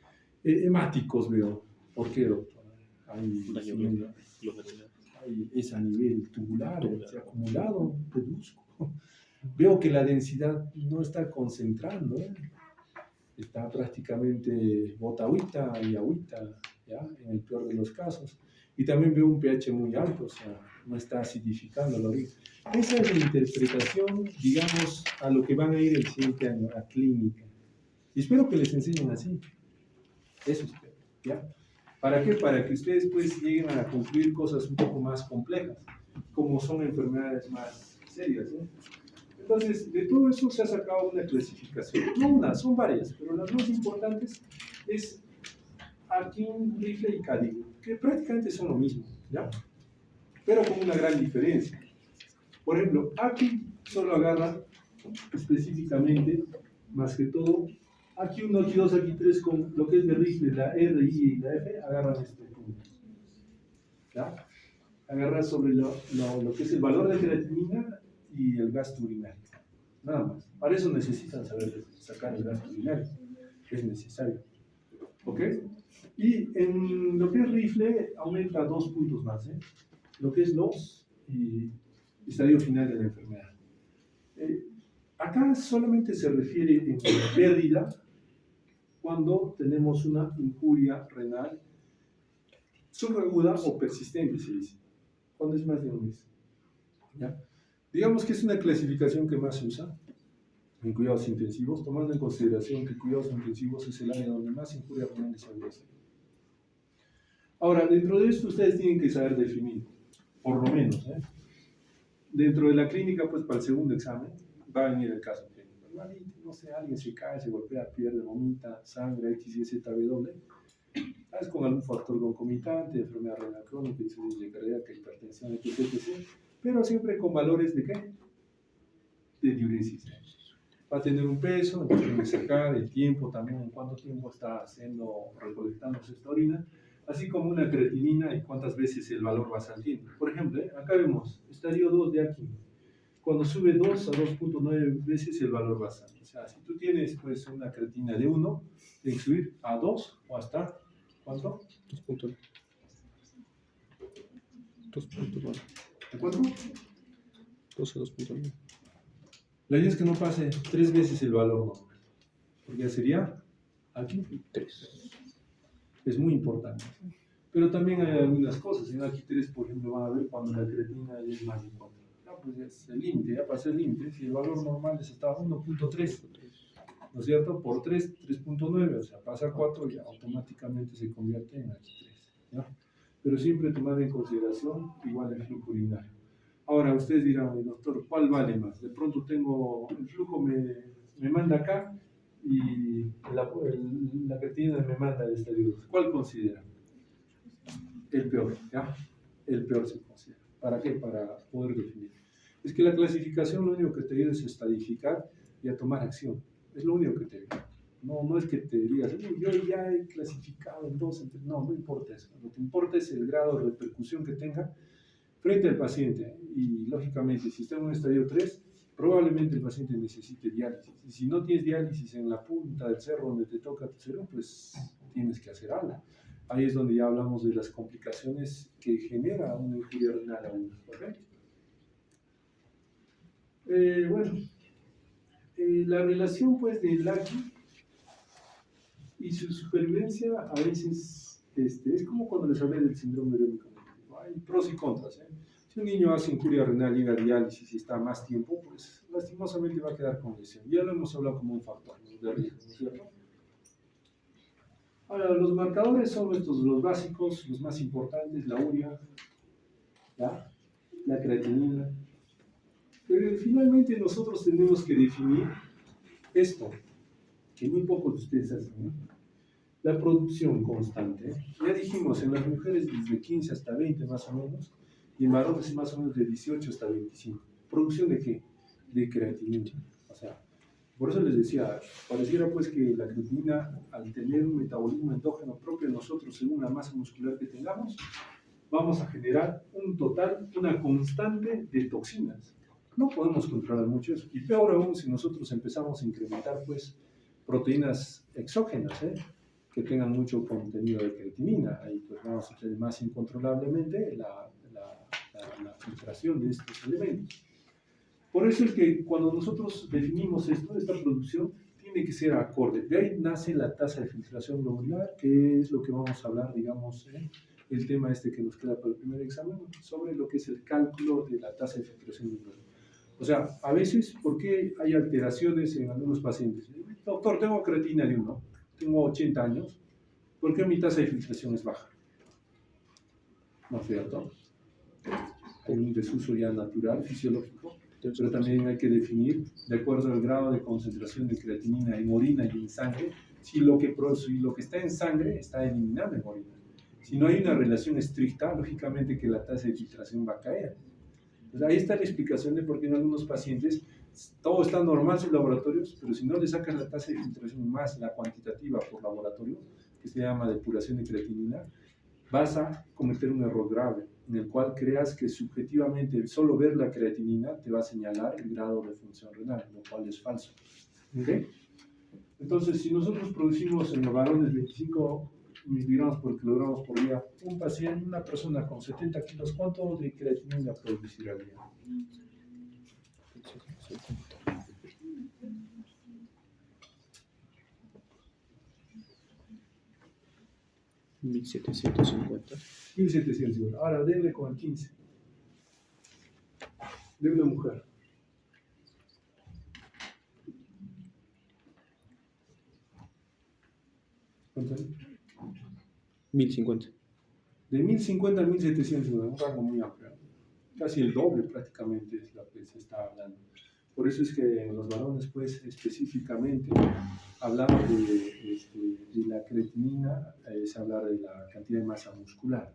hemáticos veo. ¿Por qué, doctor? Hay cilindros, es a nivel tubular, se ha acumulado, pedusco. Veo que la densidad no está concentrando, está prácticamente bota agüita y agüita, ¿ya? En el peor de los casos. Y también veo un pH muy alto, o sea, no está acidificando la orina. Esa es la interpretación, digamos, a lo que van a ir el siguiente año, a clínica. Y espero que les enseñen así. Eso espero, ¿ya? ¿Para qué? Para que ustedes pues lleguen a concluir cosas un poco más complejas, como son enfermedades más serias, ¿eh? Entonces, de todo eso se ha sacado una clasificación. No una, son varias, pero las más importantes es Akin, Rifle y Cadigo, que prácticamente son lo mismo, ¿ya? Pero con una gran diferencia. Por ejemplo, Akin solo agarra específicamente, más que todo, aquí 1, aquí 2, aquí 3, con lo que es de Rifle, la R, I y la F, agarran este punto. ¿Ya? Agarra sobre lo que es el valor de creatinina y el gasto urinario. Nada más. Para eso necesitan saber sacar el gasto urinario. Es necesario. ¿Ok? Y en lo que es Rifle aumenta 2 puntos más. Lo que es LOS y estadio final de la enfermedad. Acá solamente se refiere en pérdida cuando tenemos una incuria renal subaguda o persistente, se dice. Cuando es más de un mes. ¿Ya? Digamos que es una clasificación que más se usa en cuidados intensivos, tomando en consideración que cuidados intensivos es el área donde más incuria renal se hace. Ahora, dentro de esto ustedes tienen que saber definir, por lo menos, ¿eh? Dentro de la clínica, pues para el segundo examen, va a venir el caso clínico. Igualito, no sé, alguien se cae, se golpea, pierde, vomita, sangre, X, Y, Z, W. Es con algún factor concomitante, enfermedad renal crónica, insuficiencia cardíaca, hipertensión, etc, etc. Pero siempre con valores de ¿qué? De diuresis. Va a tener un peso, entonces tiene que sacar el tiempo también, en cuánto tiempo está haciendo, recolectándose esta orina, así como una creatinina y cuántas veces el valor va saliendo. Por ejemplo, acá vemos estadio 2 de aquí. Cuando sube 2 a 2.9 veces el valor va a salir. O sea, si tú tienes pues una creatinina de 1, tienes que subir a 2 o hasta, ¿cuánto? 2.9. 2.9. ¿De cuánto? 12, 2.9. La idea es que no pase 3 veces el valor normal, porque ya sería aquí 3. es muy importante. Pero también hay algunas cosas. En aquí 3, por ejemplo, van a ver cuando la creatina es más de 4. Ya, pues es el límite, ya pasé el límite. Si el valor normal es hasta 1.3, ¿no es cierto? Por 3, 3.9, o sea, pasa a 4 y automáticamente se convierte en aquí 3. ¿Ya? Pero siempre tomar en consideración igual el flujo urinario. Ahora, ustedes dirán, doctor, ¿cuál vale más? De pronto tengo, el flujo me manda acá y la creatinina me manda el estadio 2. ¿Cuál considera? El peor, ¿ya? El peor se considera. ¿Para qué? Para poder definir. Es que la clasificación lo único que te ayuda es estadificar y a tomar acción. Es lo único que te ayuda. No es que te digas, yo ya he clasificado en 2, no importa eso. Lo que importa es el grado de repercusión que tenga frente al paciente. Y lógicamente, si está en un estadio 3, probablemente el paciente necesite diálisis. Y si no tienes diálisis en la punta del cerro donde te toca tu cerro, pues tienes que hacer algo. Ahí es donde ya hablamos de las complicaciones que genera una injuria renal a uno. ¿Okay? La relación pues del LACI y su supervivencia a veces es como cuando les hablé del síndrome urémico. Hay pros y contras. Si un niño hace injuria renal, llega a diálisis y está más tiempo, pues lastimosamente va a quedar con lesión. Ya lo hemos hablado como un factor de riesgo, ¿no es cierto? Ahora, los marcadores son estos, los básicos, los más importantes, la urea, ¿ya? La creatinina. Pero finalmente nosotros tenemos que definir esto, que muy pocos de ustedes hacen, ¿no? La producción constante. Ya dijimos, en las mujeres desde 15 hasta 20 más o menos, y en varones más o menos de 18 hasta 25. ¿Producción de qué? De creatinina. O sea, por eso les decía, pareciera pues que la creatinina, al tener un metabolismo endógeno propio de nosotros según la masa muscular que tengamos, vamos a generar un total, una constante de toxinas. No podemos controlar mucho eso. Y peor aún si nosotros empezamos a incrementar pues proteínas exógenas, que tengan mucho contenido de creatinina. Ahí pues vamos a tener más incontrolablemente la filtración de estos elementos. Por eso es que cuando nosotros definimos esto, esta producción tiene que ser acorde. De ahí nace la tasa de filtración glomerular, que es lo que vamos a hablar, digamos, el tema este que nos queda para el primer examen, sobre lo que es el cálculo de la tasa de filtración glomerular. O sea, a veces, ¿por qué hay alteraciones en algunos pacientes? Doctor, tengo creatina de 1, tengo 80 años, ¿por qué mi tasa de filtración es baja? ¿No es cierto? Hay un desuso ya natural, fisiológico, pero también hay que definir, de acuerdo al grado de concentración de creatinina en orina y en sangre, si lo que está en sangre está eliminado en orina. Si no hay una relación estricta, lógicamente que la tasa de filtración va a caer. Entonces, ahí está la explicación de por qué en algunos pacientes todo está normal en sus laboratorios, pero si no le sacas la tasa de filtración más la cuantitativa por laboratorio, que se llama depuración de creatinina, vas a cometer un error grave, en el cual creas que subjetivamente solo ver la creatinina te va a señalar el grado de función renal, lo cual es falso. ¿Okay? Entonces, si nosotros producimos en los varones 25 miligramos por kilogramos por día, un paciente, una persona con 70 kilos, ¿cuánto de creatinina producirá al día? 1750. 1750. Ahora, denle con el 15. De una mujer. ¿Cuánto? 1050. De 1050 a 1700, un rango muy amplio, casi el doble prácticamente es lo que se está hablando. Por eso es que en los varones, pues específicamente, hablar de la creatinina es hablar de la cantidad de masa muscular.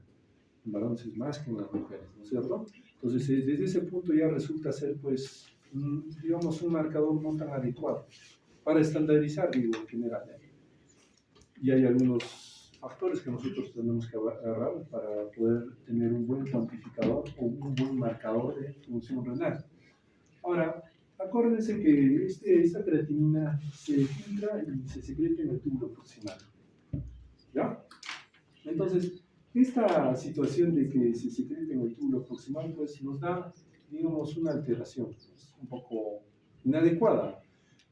En varones es más que en las mujeres, ¿no es cierto? Entonces, desde ese punto ya resulta ser, pues, digamos, un marcador no tan adecuado para estandarizar, digo, en general. Y hay algunos factores que nosotros tenemos que agarrar para poder tener un buen cuantificador o un buen marcador de función renal. Ahora, acuérdense que esta creatinina se filtra y se secreta en el túbulo proximal. ¿Ya? Entonces, esta situación de que se secreta en el túbulo proximal, pues nos da, digamos, una alteración un poco inadecuada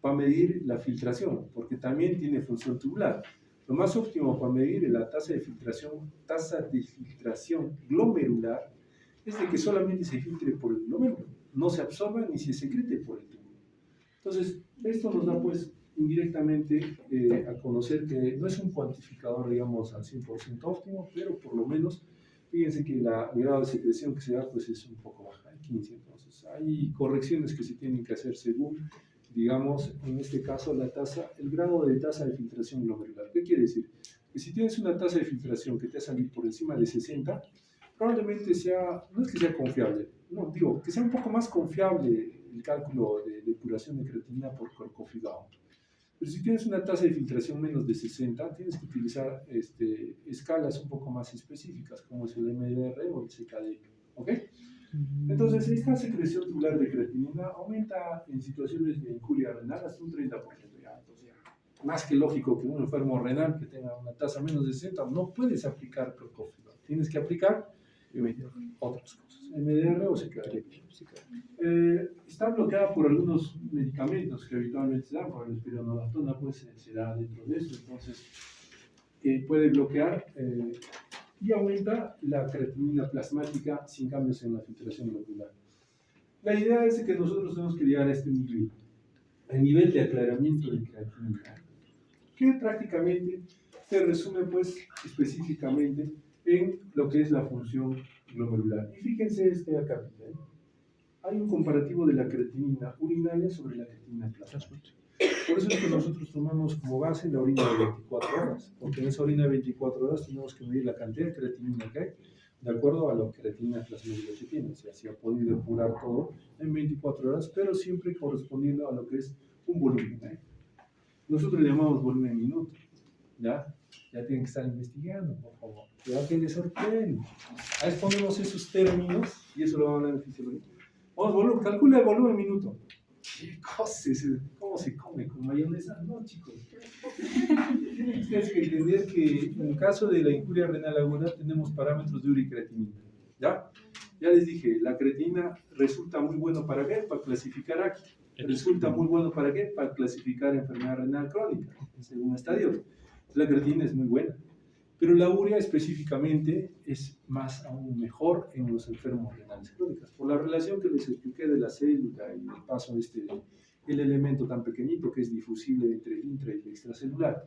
para medir la filtración, porque también tiene función tubular. Lo más óptimo para medir la tasa de filtración glomerular es de que solamente se filtre por el glomérulo, no se absorba ni se secrete por el túbulo. Entonces, esto nos da pues indirectamente a conocer que no es un cuantificador, digamos, al 100% óptimo, pero por lo menos, fíjense que el grado de secreción que se da pues es un poco baja, el 15. Entonces, hay correcciones que se tienen que hacer según, digamos, en este caso, el grado de tasa de filtración glomerular. ¿Qué quiere decir? Que si tienes una tasa de filtración que te ha salido por encima de 60, probablemente sea, no es que sea confiable, no, digo, que sea un poco más confiable el cálculo de depuración de creatinina por corcofidado. Pero si tienes una tasa de filtración menos de 60, tienes que utilizar escalas un poco más específicas, como es el MDR o el CKD. ¿Ok? Entonces, esta secreción tubular de creatinina aumenta en situaciones de incuria renal hasta un 30%. Ya, entonces, ya, más que lógico que un enfermo renal que tenga una tasa menos de 60, no puedes aplicar corcofidado. Tienes que aplicar otras cosas, MDR o CKD. Está bloqueada por algunos medicamentos que habitualmente se dan, por el espironolactona, pues se da dentro de eso, entonces puede bloquear y aumenta la creatinina plasmática sin cambios en la filtración glomerular. La idea es que nosotros tenemos que llegar a este nivel, el nivel de aclaramiento de creatinina, que prácticamente se resume pues específicamente en lo que es la función glomerular. Y fíjense acá, hay un comparativo de la creatinina urinaria sobre la creatinina plasmática. Por eso es que nosotros tomamos como base la orina de 24 horas, porque en esa orina de 24 horas tenemos que medir la cantidad de creatinina que hay, de acuerdo a la creatinina plasmática que tiene. O sea, se ha podido depurar todo en 24 horas, pero siempre correspondiendo a lo que es un volumen. Nosotros le llamamos volumen minuto, ¿ya? Ya tienen que estar investigando, por favor. Ya que les sorprende. Ahí ponemos esos términos, y eso lo vamos a hablar en fisiología. Vamos, calcula el volumen minuto. ¿Qué cosas? ¿Cómo se come? ¿Con mayonesa? No, chicos. Tienen ustedes que entender que en el caso de la incuria renal aguda tenemos parámetros de uricreatinina. ¿Ya? Ya les dije, la creatinina resulta muy bueno ¿para qué? Para clasificar aquí. Resulta muy bueno ¿para qué? Para clasificar enfermedad renal crónica, según estadios. La creatinina es muy buena. Pero la urea específicamente es más aún mejor en los enfermos renales crónicos, por la relación que les expliqué de la célula y el paso de el elemento tan pequeñito que es difusible entre el intra y el extracelular.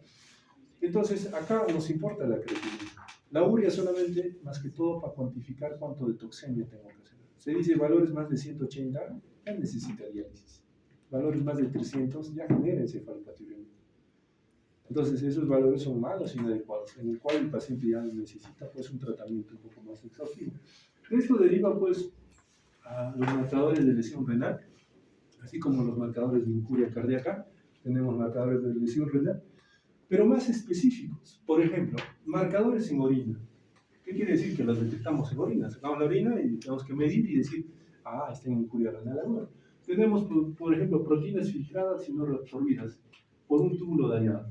Entonces, acá nos importa la creatinina. La urea solamente, más que todo, para cuantificar cuánto de toxemia tengo que hacer. Se dice valores más de 180, ya necesita diálisis. Valores más de 300, ya genera encefalopatía. Entonces, esos valores son malos, inadecuados, en el cual el paciente ya necesita pues, un tratamiento un poco más exhaustivo. Esto deriva pues, a los marcadores de lesión renal, así como los marcadores de incuria cardíaca, tenemos marcadores de lesión renal, pero más específicos. Por ejemplo, marcadores en orina. ¿Qué quiere decir? Que los detectamos en orina. Sacamos la orina y tenemos que medir y decir, está en incuria renal aguda. Tenemos, por ejemplo, proteínas filtradas y no reabsorbidas por un túbulo dañado.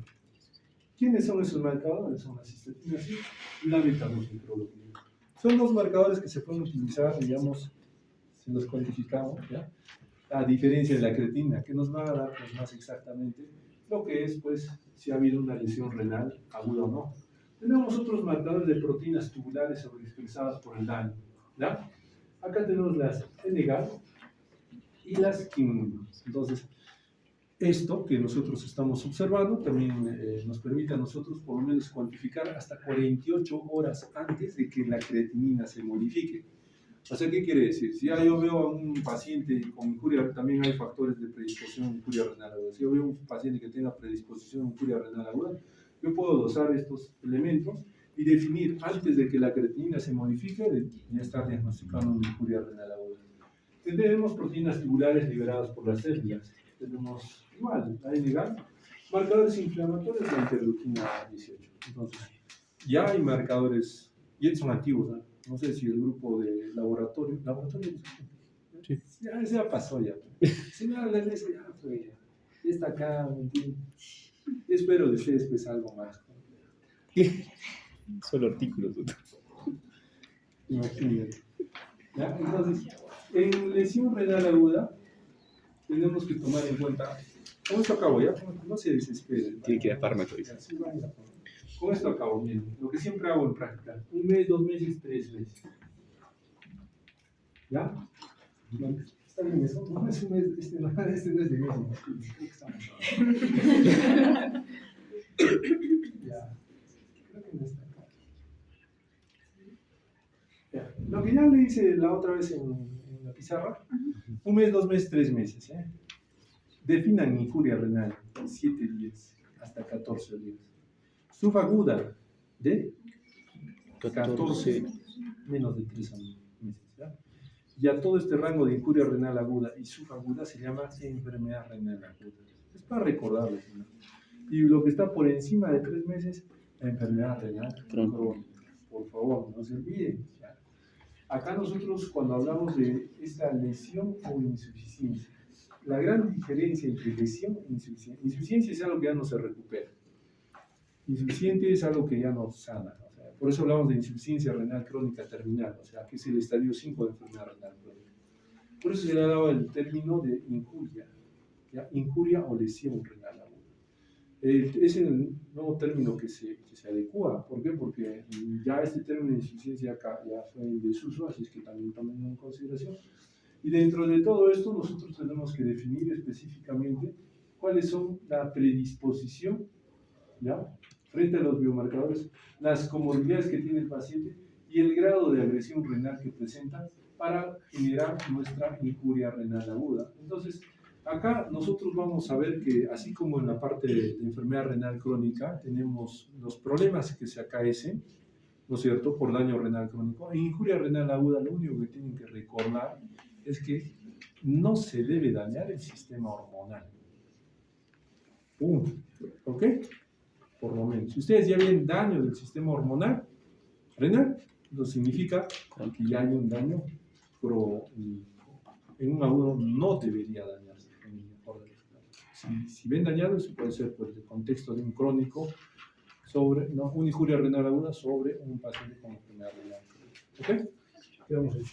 ¿Quiénes son esos marcadores? Son las cistatinas y la beta-2 microglobulina. Son dos marcadores que se pueden utilizar, digamos, si los cuantificamos, ¿ya? A diferencia de la creatina, que nos va a dar pues, más exactamente lo que es, pues, si ha habido una lesión renal aguda o no. Tenemos otros marcadores de proteínas tubulares sobreexpresadas por el daño, ¿ya? Acá tenemos las NGAL y las KIM. Entonces, esto que nosotros estamos observando también nos permite a nosotros por lo menos cuantificar hasta 48 horas antes de que la creatinina se modifique. O sea, ¿qué quiere decir? Si ya yo veo a un paciente con injuria, también hay factores de predisposición a injuria renal aguda. Si yo veo a un paciente que tenga predisposición a injuria renal aguda, yo puedo dosar estos elementos y definir antes de que la creatinina se modifique, ya estar diagnosticando una injuria renal aguda. Tenemos proteínas tubulares liberadas por las células. Tenemos igual, la NGAL, marcadores inflamatorios de la interleuquina 18. Entonces, ya hay marcadores, y estos son antiguos, ¿no? No sé si el grupo de laboratorio Sí. ya pasó ya. Si no, la iglesia ya fue ya. Ya está acá, ¿me entiendes? Y espero de ustedes pues algo más. Solo artículos. Imagínate. ¿Ya? Entonces, en lesión renal aguda, tenemos que tomar en cuenta. Con esto acabo, ¿ya? No se desesperen. Tiene que ir a fármaco. Ya, sí, vaya. Con esto acabo, bien. Lo que siempre hago en práctica. 1 mes, 2 meses, 3 meses. ¿Ya? Está bien eso. No es un mes, este no es de mes. Ya. Creo que no está acá. Ya. Lo que ya le hice la otra vez en la pizarra. 1 mes, 2 meses, 3 meses. Definan injuria renal 7 días hasta 14 días. Subaguda de 14 menos de 3 meses. ¿Ya? Y a todo este rango de injuria renal aguda y subaguda se llama enfermedad renal aguda. Es para recordarles, ¿no? Y lo que está por encima de 3 meses, la enfermedad renal crónica. Por favor, no se olviden. ¿Ya? Acá nosotros cuando hablamos de esta lesión o insuficiencia, la gran diferencia entre lesión e insuficiencia es algo que ya no se recupera. Insuficiente es algo que ya no sana. O sea, por eso hablamos de insuficiencia renal crónica terminal, o sea, que es el estadio 5 de enfermedad renal crónica. Por eso se le ha dado el término de injuria, ¿ya? Injuria o lesión renal aguda. Es el nuevo término que se adecua. ¿Por qué? Porque ya este término de insuficiencia acá ya fue en desuso, así es que también tomen en consideración. Y dentro de todo esto nosotros tenemos que definir específicamente cuáles son la predisposición, ¿ya?, frente a los biomarcadores, las comorbilidades que tiene el paciente y el grado de agresión renal que presenta para generar nuestra injuria renal aguda. Entonces, acá nosotros vamos a ver que así como en la parte de enfermedad renal crónica tenemos los problemas que se acaecen, ¿no es cierto?, por daño renal crónico. En injuria renal aguda lo único que tienen que recordar es que no se debe dañar el sistema hormonal. ¿Ok? Por lo menos. Si ustedes ya ven daño del sistema hormonal renal, eso significa que ya hay un daño, pero en un agudo no debería dañarse. En el mejor de los casos. Si ven dañado, eso puede ser por el contexto de un crónico sobre, ¿no?, una injuria renal aguda sobre un paciente con enfermedad renal. ¿Ok? Quedamos ahí.